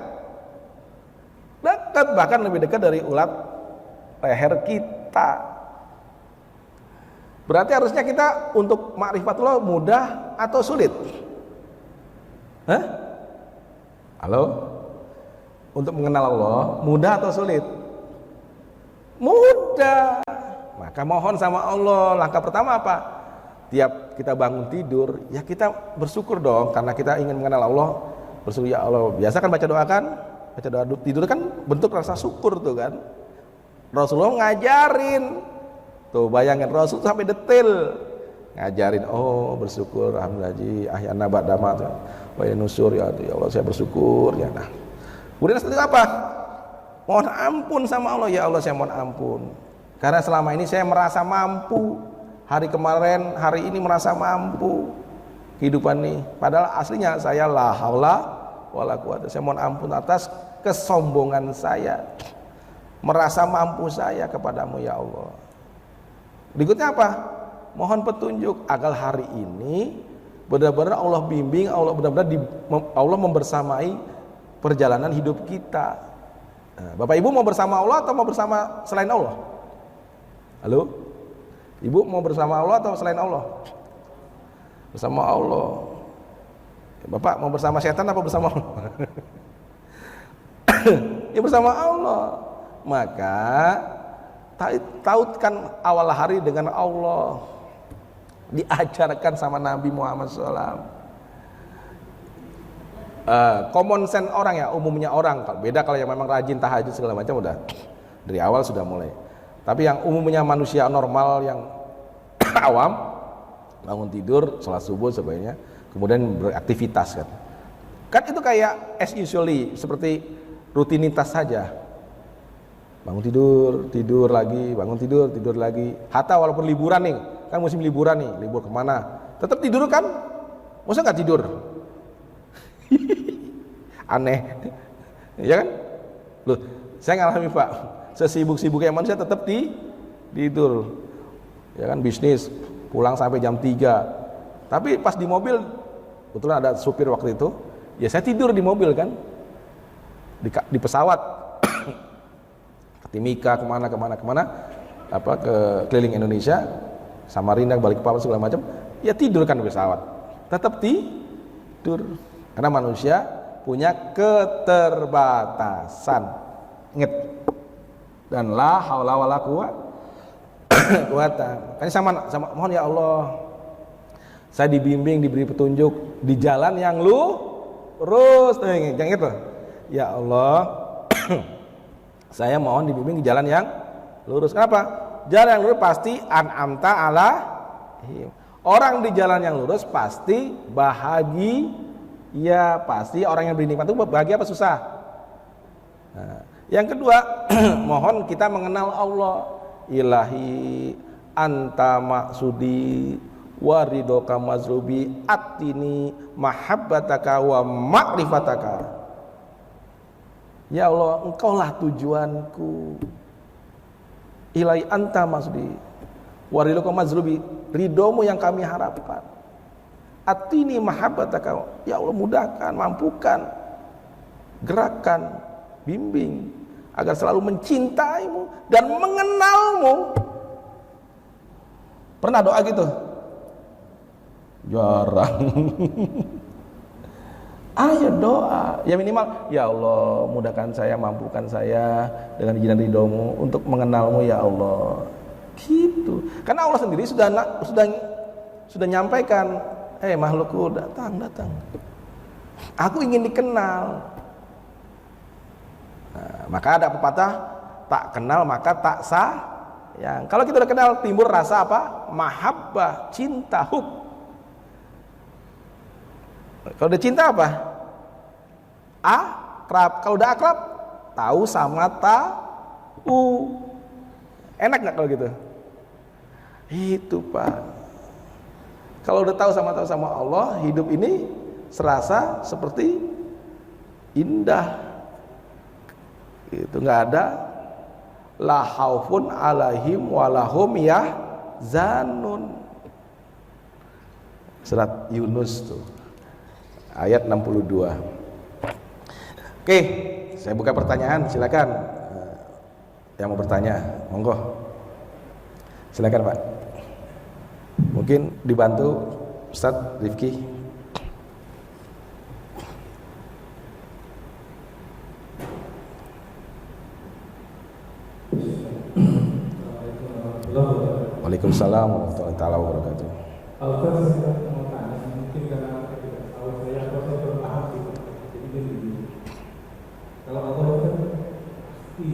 Dekat, bahkan lebih dekat dari ulat leher kita. Berarti harusnya kita untuk ma'rifatullah mudah atau sulit? Hah? Halo? Untuk mengenal Allah mudah atau sulit? Mudah. Maka mohon sama Allah. Langkah pertama apa? Tiap kita bangun tidur, ya kita bersyukur dong, karena kita ingin mengenal Allah. Bersyukur ya Allah. Biasa kan baca doa kan? Baca doa tidur kan bentuk rasa syukur tuh kan. Rasulullah ngajarin. Tuh bayangin Rasul sampai detail ngajarin, oh bersyukur alhamdulillah ahyana ba'dama wa nusur ya Allah saya bersyukur ya. Nah, kemudian setelah apa? Mohon ampun sama Allah, ya Allah saya mohon ampun karena selama ini saya merasa mampu, hari kemarin hari ini merasa mampu kehidupan ini, padahal aslinya saya la haula wala quwata, saya mohon ampun atas kesombongan saya, merasa mampu saya kepadamu ya Allah. Berikutnya apa? Mohon petunjuk agar hari ini benar-benar Allah bimbing, Allah benar-benar Allah membersamai perjalanan hidup kita. Nah, Bapak Ibu mau bersama Allah atau mau bersama selain Allah? Halo? Ibu mau bersama Allah atau selain Allah? Bersama Allah. Bapak mau bersama setan apa bersama Allah? Ya bersama Allah. Maka tautkan awal hari dengan Allah, diajarkan sama Nabi Muhammad SAW. Common sense orang ya, umumnya orang. Beda kalau yang memang rajin tahajud segala macam, udah dari awal sudah mulai. Tapi yang umumnya manusia normal yang awam, bangun tidur, sholat subuh sebaiknya, kemudian beraktivitas kan itu kayak as usually, seperti rutinitas saja. Bangun tidur lagi, bangun tidur lagi. Hatta walaupun liburan nih, kan musim liburan nih, libur kemana, tetap tidur kan? Masa nggak tidur? Aneh, ya kan? Loh, saya ngalami Pak, sesibuk-sibuknya manusia tetap tidur, ya kan, bisnis, pulang sampai jam 3. Tapi pas di mobil, kebetulan ada supir waktu itu, ya saya tidur di mobil kan, di pesawat, ke Timika, kemana, apa ke keliling Indonesia, Samarinda, balik ke Papua segala macam, ya tidur kan di pesawat, tetap tidur. Karena manusia punya keterbatasan. Ingat. Dan la haula wala quwata. Kan sama mohon ya Allah, saya dibimbing, diberi petunjuk di jalan yang lurus. Jangan ingat loh. Ya Allah, saya mohon dibimbing di jalan yang lurus. Kenapa? Jalan yang lurus pasti an'amta ala. Orang di jalan yang lurus pasti bahagia. Ya pasti orang yang bernikmat itu bahagia apa susah. Nah, yang kedua, mohon kita mengenal Allah. Ilahi anta maksudi waridoka mazrubi atini mahabbataka wa ma'rifataka. Ya Allah, engkaulah tujuanku. Ilahi anta maksudi waridoka mazrubi, ridhomu yang kami harapkan. Atini mahabbataka, ya Allah, mudahkan, mampukan, gerakkan, bimbing agar selalu mencintaimu dan mengenalmu. Pernah doa gitu? Jarang. Ayo doa, ya minimal, ya Allah, mudahkan saya, mampukan saya dengan izin ridhomu untuk mengenalmu ya Allah. Gitu. Karena Allah sendiri sudah nyampaikan, makhlukku, datang. Aku ingin dikenal. Nah, maka ada pepatah, tak kenal maka tak sayang. Kalau kita udah kenal, timbul rasa apa? Mahabbah, cinta, hub. Kalau udah cinta apa? Akrab. Kalau udah akrab, tahu sama tahu. Enak nggak kalau gitu? Itu Pak. Kalau udah tahu sama Allah, hidup ini serasa seperti indah. Itu nggak ada la khaufun alaihim walahum yahzanun. Surat Yunus tuh, ayat 62. Oke, saya buka pertanyaan, silakan. Yang mau bertanya, monggo. Silakan Pak. Mungkin dibantu Ustaz Rifki. Waalaikumsalam warahmatullahi wabarakatuh.
Mungkin karena tidak tahu saya belum paham sih. Jadi gini. Kalau Allah kan pasti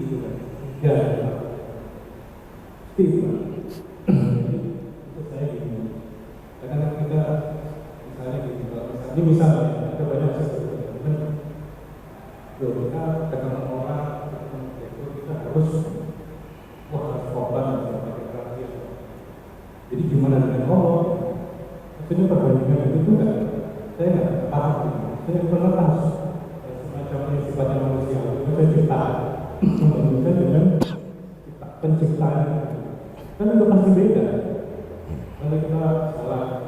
karena kita misalnya gini, ini misalnya ada banyak sesuatu kita ketemu orang itu kita harus korban. Jadi gimana dengan Allah? Maksudnya perbandingan itu enggak, saya nggak paham. Saya pernah tahu semacam sifatnya manusia itu penciptaan, membandingkan dengan penciptaan. Kan itu pasti beda. Kalau kita salah,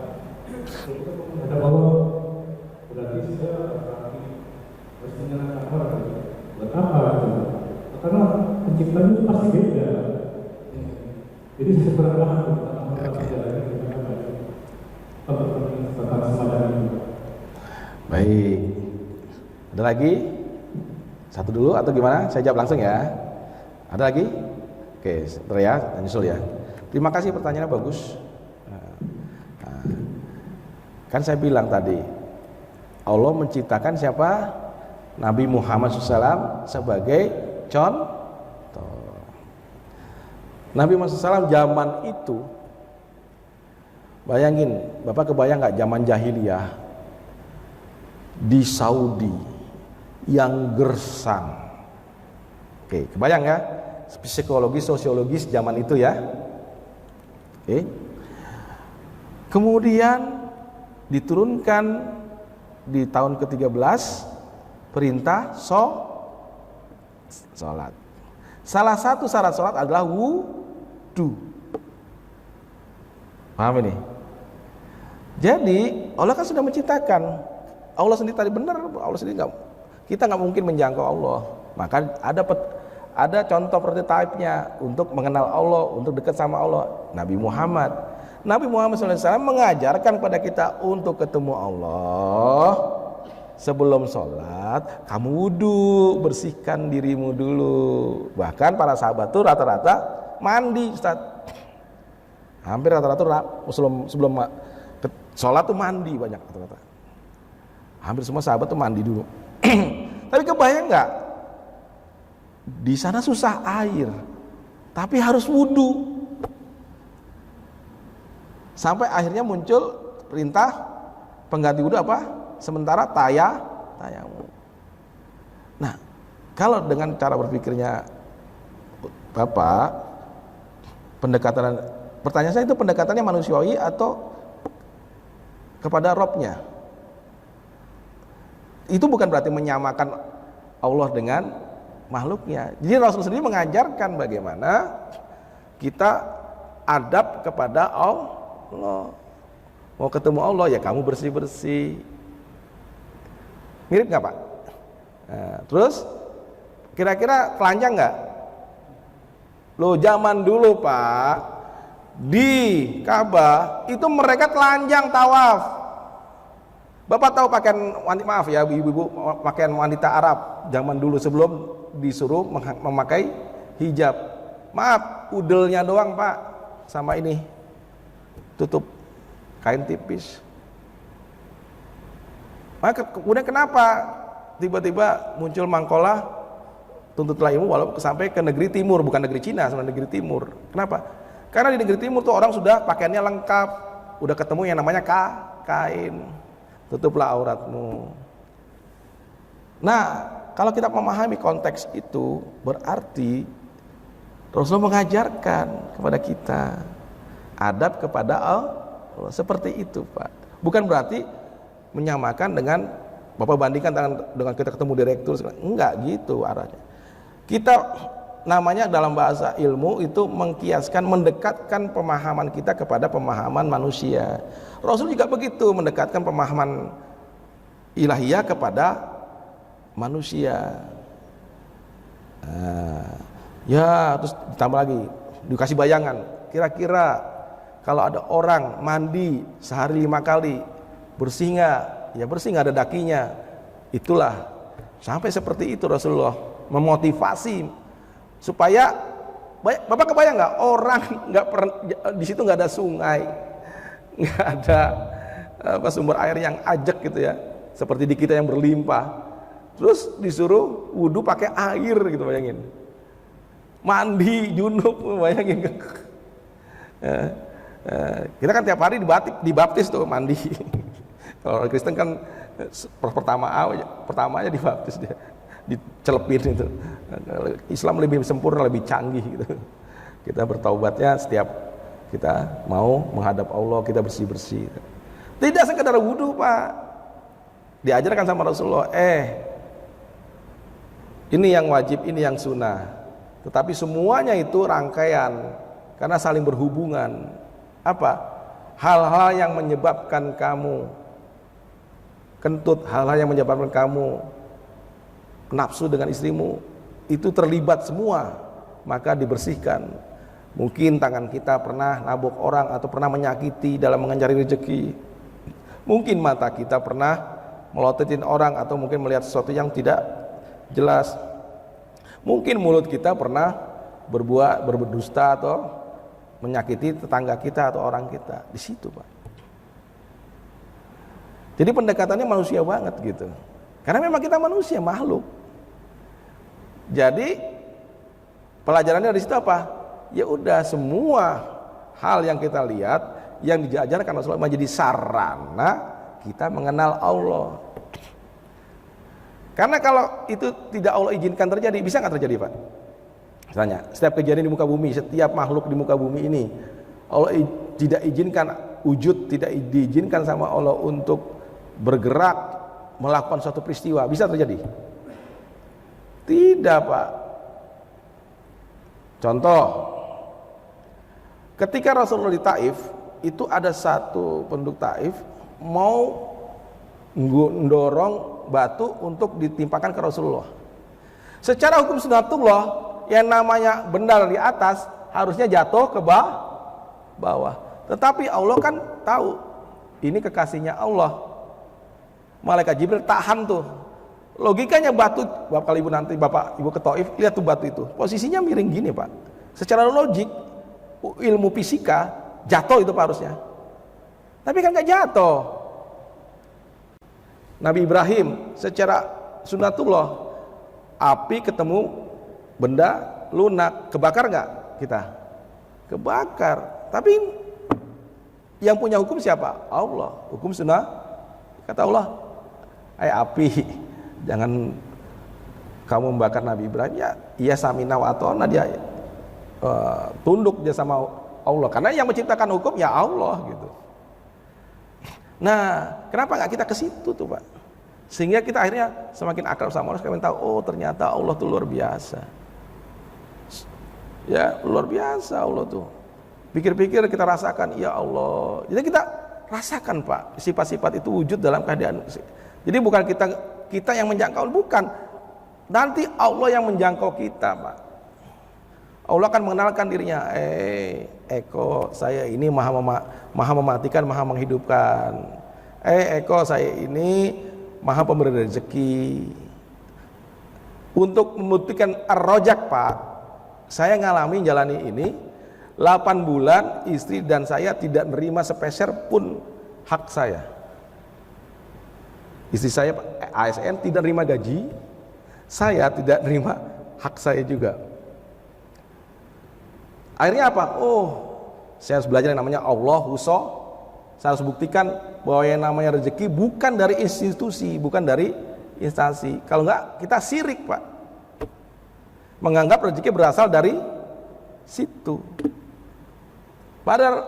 ada Allah, berarti saya harus menyalahkan orang. Buat apa? Karena penciptaan itu pasti beda. Jadi saya pernah paham.
Baik. lagi? Satu dulu atau gimana? Saya jawab langsung ya. Ada lagi? Oke, sebentar ya, nyusul ya. Terima kasih, pertanyaannya bagus. Kan saya bilang tadi, Allah menciptakan siapa? Nabi Muhammad SAW sebagai contoh. Nabi Muhammad SAW zaman itu, bayangin, Bapak kebayang nggak zaman jahiliyah di Saudi yang gersang? Oke, kebayang ya? Psikologis, sosiologis zaman itu ya. Oke. Kemudian diturunkan di tahun ke-13 perintah sholat. Salah satu syarat sholat adalah wudu. Paham ini? Jadi Allah kan sudah menciptakan. Allah sendiri tadi benar, Allah sendiri kita nggak mungkin menjangkau Allah. Maka ada contoh prototipe-nya untuk mengenal Allah, untuk dekat sama Allah, Nabi Muhammad. Nabi Muhammad SAW mengajarkan kepada kita untuk ketemu Allah sebelum sholat, kamu wudhu, bersihkan dirimu dulu. Bahkan para sahabat tuh rata-rata mandi, Ustaz. Hampir rata-rata sebelum sholat tuh mandi banyak rata-rata. Hampir semua sahabat tuh mandi dulu. Tapi kebayang nggak? Di sana susah air, tapi harus wudhu. Sampai akhirnya muncul perintah pengganti wudhu apa? Sementara tayamum. Nah, kalau dengan cara berpikirnya Bapak, pertanyaan saya itu pendekatannya manusiawi atau kepada Robnya? Itu bukan berarti menyamakan Allah dengan makhluknya. Jadi Rasul sendiri mengajarkan bagaimana kita adab kepada Allah. Mau ketemu Allah ya kamu bersih-bersih. Mirip nggak Pak? Nah, terus kira-kira telanjang nggak? Loh zaman dulu Pak, di Ka'bah itu mereka telanjang tawaf. Bapak tahu pakaian wanita, maaf ya ibu-ibu, pakaian wanita Arab zaman dulu sebelum disuruh memakai hijab. Maaf, udelnya doang Pak, sama ini tutup kain tipis. Maka kemudian kenapa tiba-tiba muncul mangkola tuntutlah ilmu walaupun sampai ke negeri timur, bukan negeri Cina, sebenarnya negeri timur. Kenapa? Karena di negeri timur tuh orang sudah pakaiannya lengkap, udah ketemu yang namanya kain. Tutuplah auratmu. Nah, kalau kita memahami konteks itu, berarti Rasulullah mengajarkan kepada kita adab kepada Allah, seperti itu Pak. Bukan berarti menyamakan dengan Bapak bandingkan dengan kita ketemu direktur, enggak gitu arahnya. Kita namanya dalam bahasa ilmu itu mengkiaskan, mendekatkan pemahaman kita kepada pemahaman manusia. Rasul juga begitu, mendekatkan pemahaman ilahiyah kepada manusia. Ya, terus ditambah lagi, dikasih bayangan, kira-kira kalau ada orang mandi sehari 5 kali, bersih nggak? Ya bersih, nggak ada dakinya. Itulah, sampai seperti itu Rasulullah memotivasi supaya, Bapak kebayang nggak, orang nggak pernah di situ, nggak ada sungai, nggak ada sumber air yang ajak gitu ya, seperti di kita yang berlimpah. Terus disuruh wudhu pakai air gitu, bayangin. Mandi junub, bayangin. Kita kan tiap hari dibaptis tuh mandi. Kalau orang Kristen kan pertamanya dibaptis dia, dicelepin itu. Islam lebih sempurna, lebih canggih gitu. Kita bertaubatnya setiap kita mau menghadap Allah, kita bersih-bersih. Tidak sekedar wudhu Pak, diajarkan sama Rasulullah, ini yang wajib, ini yang sunnah. Tetapi semuanya itu rangkaian, karena saling berhubungan. Apa? Hal-hal yang menyebabkan kamu kentut, hal-hal yang menyebabkan kamu nafsu dengan istrimu, itu terlibat semua, maka dibersihkan. Mungkin tangan kita pernah nabok orang atau pernah menyakiti dalam mengencari rezeki. Mungkin mata kita pernah melototin orang atau mungkin melihat sesuatu yang tidak jelas. Mungkin mulut kita pernah berdusta atau menyakiti tetangga kita atau orang kita. Di situ, Pak. Jadi pendekatannya manusia banget gitu. Karena memang kita manusia, makhluk. Jadi pelajarannya dari situ apa? Ya udah, semua hal yang kita lihat yang diajarkan Rasulullah menjadi sarana kita mengenal Allah. Karena kalau itu tidak Allah izinkan terjadi, bisa nggak terjadi, Pak? Misalnya, setiap kejadian di muka bumi, setiap makhluk di muka bumi ini, Allah tidak izinkan wujud, tidak diizinkan sama Allah untuk bergerak melakukan suatu peristiwa, bisa terjadi? Tidak, Pak. Contoh, ketika Rasulullah di Taif, itu ada satu penduduk Taif mau mendorong batu untuk ditimpakan ke Rasulullah. Secara hukum sunatullah, yang namanya benda di atas harusnya jatuh ke bawah. Tetapi Allah kan tahu ini kekasihnya Allah. Malaikat Jibril tahan tuh. Logikanya batu, Bapak Ibu nanti Bapak Ibu ke Taif, lihat tuh batu itu. Posisinya miring gini, Pak. Secara logik, ilmu fisika, jatuh itu Pak harusnya. Tapi kan nggak jatuh. Nabi Ibrahim secara sunatullah, api ketemu benda lunak, kebakar nggak kita? Kebakar. Tapi yang punya hukum siapa? Allah. Hukum sunnah. Kata Allah, api, jangan kamu membakar Nabi Ibrahim. Ya, iya samina wa atona, dia tunduk dia sama Allah. Karena yang menciptakan hukum ya Allah gitu. Nah, kenapa nggak kita ke situ tuh, Pak? Sehingga kita akhirnya semakin akrab sama Allah, semakin tahu, oh ternyata Allah tuh luar biasa. Ya, luar biasa Allah tuh. Pikir-pikir kita rasakan, ya Allah. Jadi kita rasakan, Pak, sifat-sifat itu wujud dalam keadaan. Jadi bukan kita yang menjangkau, bukan. Nanti Allah yang menjangkau kita, Pak. Allah akan mengenalkan dirinya, Eko, saya ini maha mematikan, maha menghidupkan. Eko, saya ini maha pemberi rezeki. Untuk membuktikan ar-rojak, Pak, saya ngalami jalani ini 8 bulan istri dan saya tidak menerima sepeser pun hak saya. Istri saya ASN tidak menerima gaji, saya tidak menerima hak saya juga. Akhirnya apa? Oh, saya harus belajar yang namanya Allah Huso. Saya harus buktikan bahwa yang namanya rezeki bukan dari institusi, bukan dari instansi. Kalau enggak, kita syirik, Pak. Menganggap rezeki berasal dari situ. Padahal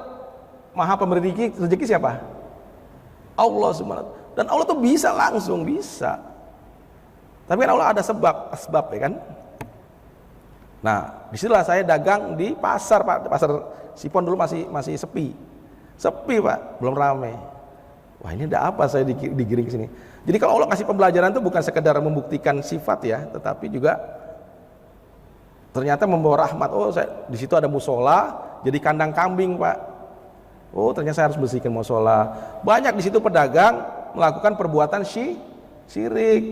maha pemberi rezeki siapa? Allah Subhanahu. Dan Allah tuh bisa langsung, bisa. Tapi kan Allah ada sebab ya kan? Nah, disitulah saya dagang di pasar, Pak. Pasar Sipon dulu masih sepi. Sepi, Pak, belum ramai. Wah, ini ada apa saya digiring ke sini. Jadi kalau Allah kasih pembelajaran itu bukan sekedar membuktikan sifat ya, tetapi juga ternyata membawa rahmat. Oh, di situ ada musola, jadi kandang kambing, Pak. Oh, ternyata saya harus bersihkan musola. Banyak di situ pedagang melakukan perbuatan syirik,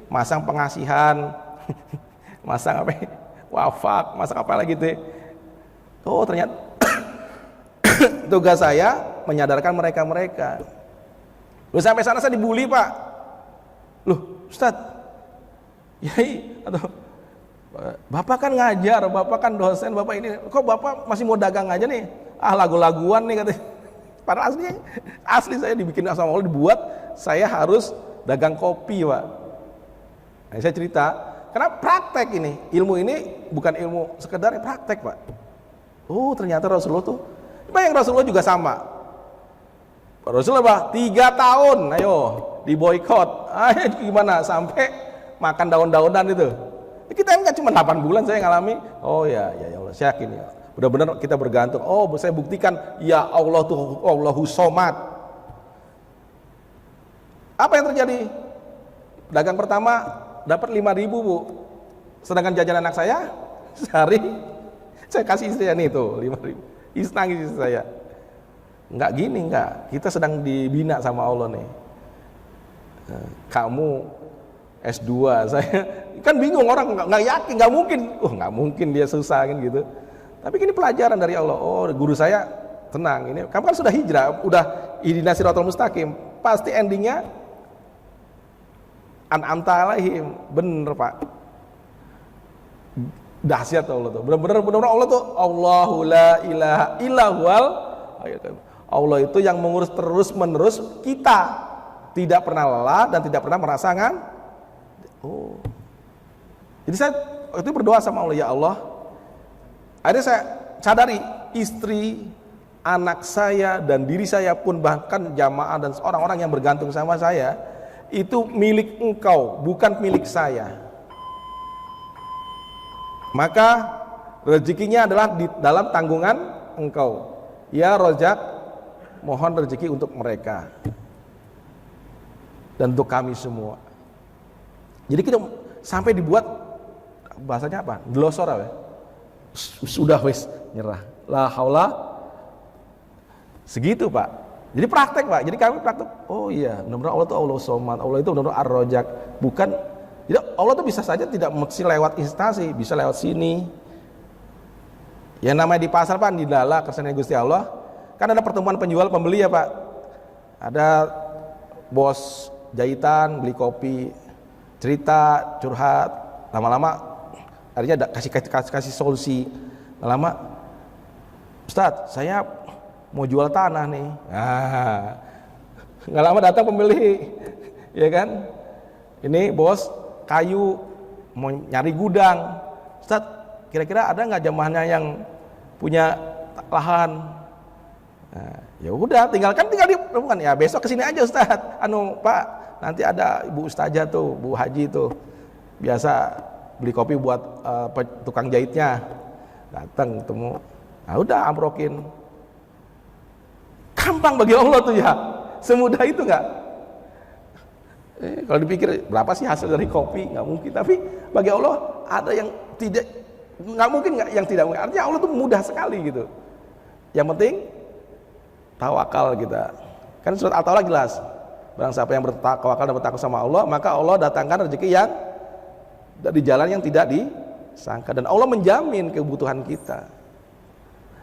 masang pengasihan, masang apa? Wafak, masang apa lagi tuh. Oh, ternyata tugas saya menyadarkan mereka. Loh, sampai sana saya dibully, Pak. Loh, Ustadz, yai, atau Bapak kan ngajar, Bapak kan dosen, Bapak ini, kok Bapak masih mau dagang aja nih? Ah, lagu-laguan nih katanya. Padahal asli saya dibikin sama Allah, dibuat saya harus dagang kopi, Pak. Nah, saya cerita, karena praktek ini, ilmu ini bukan ilmu sekedar praktek, Pak. Oh, ternyata Rasulullah tuh, yang Rasulullah juga sama. Rasulullah, Pak, 3 tahun, ayo diboikot. Ayo gimana sampai makan daun-daunan itu. Kita kan cuma 8 bulan saya ngalami. Oh ya Allah, saya yakin ya. Benar-benar kita bergantung. Oh, saya buktikan ya Allah tuh Allahu Somad. Apa yang terjadi? Dagang pertama dapat 5.000, Bu. Sedangkan jajan anak saya sehari saya kasih istri nih tuh 5.000. Nangis istri saya. Enggak gini, enggak. Kita sedang dibina sama Allah nih. Kamu S2, saya kan bingung, orang nggak yakin, nggak mungkin, nggak mungkin dia susah kan gitu. Tapi ini pelajaran dari Allah. Oh, guru saya tenang, ini kamu kan sudah hijrah, udah ihdinas siratal mustaqim, pasti endingnya an'amta alaihim. Bener Pak, dahsyat Allah tuh, bener-bener Allah tuh, Allahu la ilaha illahul. Allah itu yang mengurus terus menerus kita, tidak pernah lelah dan tidak pernah merasakan. Jadi saya itu berdoa sama Allah, ya Allah, akhirnya saya sadari istri, anak saya dan diri saya pun, bahkan jamaah dan orang-orang yang bergantung sama saya itu milik Engkau, bukan milik saya. Maka rezekinya adalah di dalam tanggungan Engkau. Ya Rojak, mohon rezeki untuk mereka dan untuk kami semua. Jadi kita sampai dibuat bahasanya apa? Glosor ya. Sudah wis nyerah. La haula segitu Pak. Jadi praktek Pak. Jadi kami praktek. Oh iya, benar-benar Allah itu Allah Somad. Allah itu benar-benar Ar-Rojak. Bukan. Jadi Allah itu bisa saja tidak mesti lewat instansi, bisa lewat sini. Yang namanya di pasar Pak, di Dala kersane Gusti Allah, kan ada pertemuan penjual pembeli ya Pak. Ada bos jahitan beli kopi, cerita, curhat, lama-lama akhirnya kasih solusi. Lama, Ustadz, saya mau jual tanah nih. Nggak lama datang pembeli, ya kan? Ini bos kayu mau nyari gudang. Ustadz, kira-kira ada nggak jamaahnya yang punya lahan? Ya udah, tinggal di bukan ya, besok kesini aja Ustadz. Pak, nanti ada Ibu Ustazah tuh, Bu Haji tuh, biasa beli kopi buat tukang jahitnya. Datang ketemu, nah udah amprokin. Gampang bagi Allah tuh ya, semudah itu nggak? Kalau dipikir berapa sih hasil dari kopi, nggak mungkin. Tapi bagi Allah ada yang tidak, nggak mungkin, nggak yang tidak mungkin. Artinya Allah tuh mudah sekali gitu. Yang penting tawakal kita. Kan surat At-Taubah jelas. Barang siapa yang bertawakal dan bertakwa sama Allah, maka Allah datangkan rezeki yang dari jalan yang tidak disangka, dan Allah menjamin kebutuhan kita.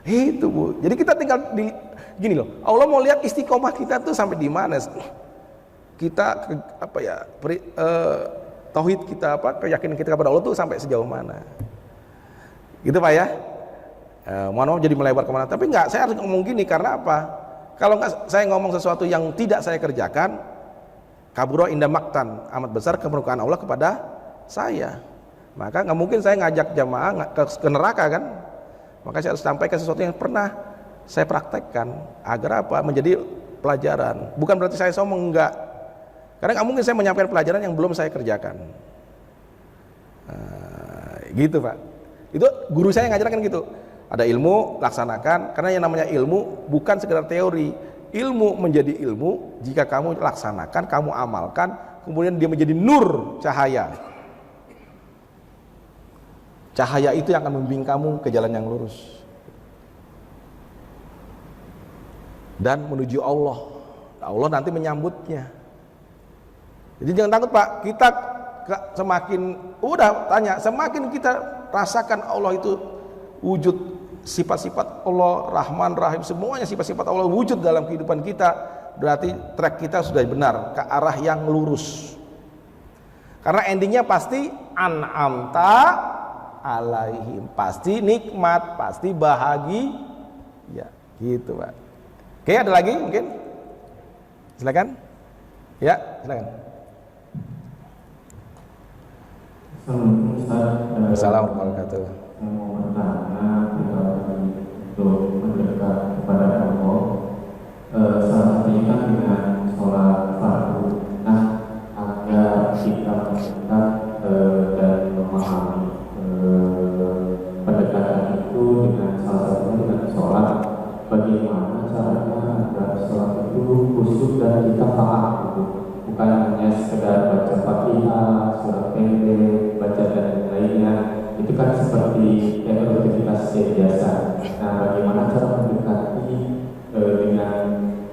Itu Bu. Jadi kita tinggal di gini loh. Allah mau lihat istiqomah kita tuh sampai di mana. Kita tauhid kita, keyakinan kita kepada Allah tuh sampai sejauh mana. Gitu Pak ya. Mohon maaf jadi melebar kemana. Tapi enggak, saya harus ngomong gini karena apa? Kalau enggak saya ngomong sesuatu yang tidak saya kerjakan, kabura inda maktan, amat besar kemurkaan Allah kepada saya. Maka nggak mungkin saya ngajak jamaah ke neraka kan. Maka saya harus sampaikan sesuatu yang pernah saya praktekkan agar apa? Menjadi pelajaran. Bukan berarti saya sombong, enggak. Karena nggak mungkin saya menyampaikan pelajaran yang belum saya kerjakan. Gitu Pak. Itu guru saya ngajarkan gitu. Ada ilmu, laksanakan. Karena yang namanya ilmu bukan sekedar teori. Ilmu menjadi ilmu jika kamu laksanakan, kamu amalkan, kemudian dia menjadi nur, cahaya. Cahaya itu yang akan membimbing kamu ke jalan yang lurus dan menuju Allah. Allah nanti menyambutnya. Jadi jangan takut Pak. Kita semakin semakin kita rasakan Allah itu wujud, sifat-sifat Allah Rahman Rahim, semuanya sifat-sifat Allah wujud dalam kehidupan kita, berarti track kita sudah benar ke arah yang lurus. Karena endingnya pasti an'amta alaihim, pasti nikmat, pasti bahagia, ya gitu Pak. Oke, ada lagi mungkin? Silakan. Ya, silakan.
Assalamualaikum
Assalamualaikum warahmatullahi wabarakatuh.
Mau bertanya untuk mendekat kepada Allah, salah satunya kan dengan sholat fardu. Nah, agar kita mendekat dan memahami pendekatan itu dengan salah satunya dengan sholat, bagaimana caranya agar sholat itu khusyuk dan kita paham gitu, bukan hanya sekedar baca Fatihah, surat pendek, baca dan lainnya, itu kan seperti rutinitas biasa. Nah, bagaimana cara mendekati dengan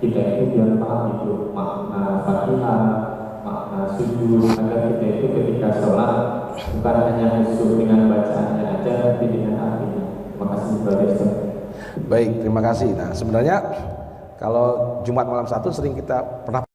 kita itu biar paham itu makna Fatihah, makna
sujud agar kita itu ketika sholat bukan hanya khusyuk dengan bacaannya aja, tapi dengan artinya. Terima kasih Brother Ustaz.
Baik, terima kasih. Nah, sebenarnya kalau Jumat malam 1 sering kita pernah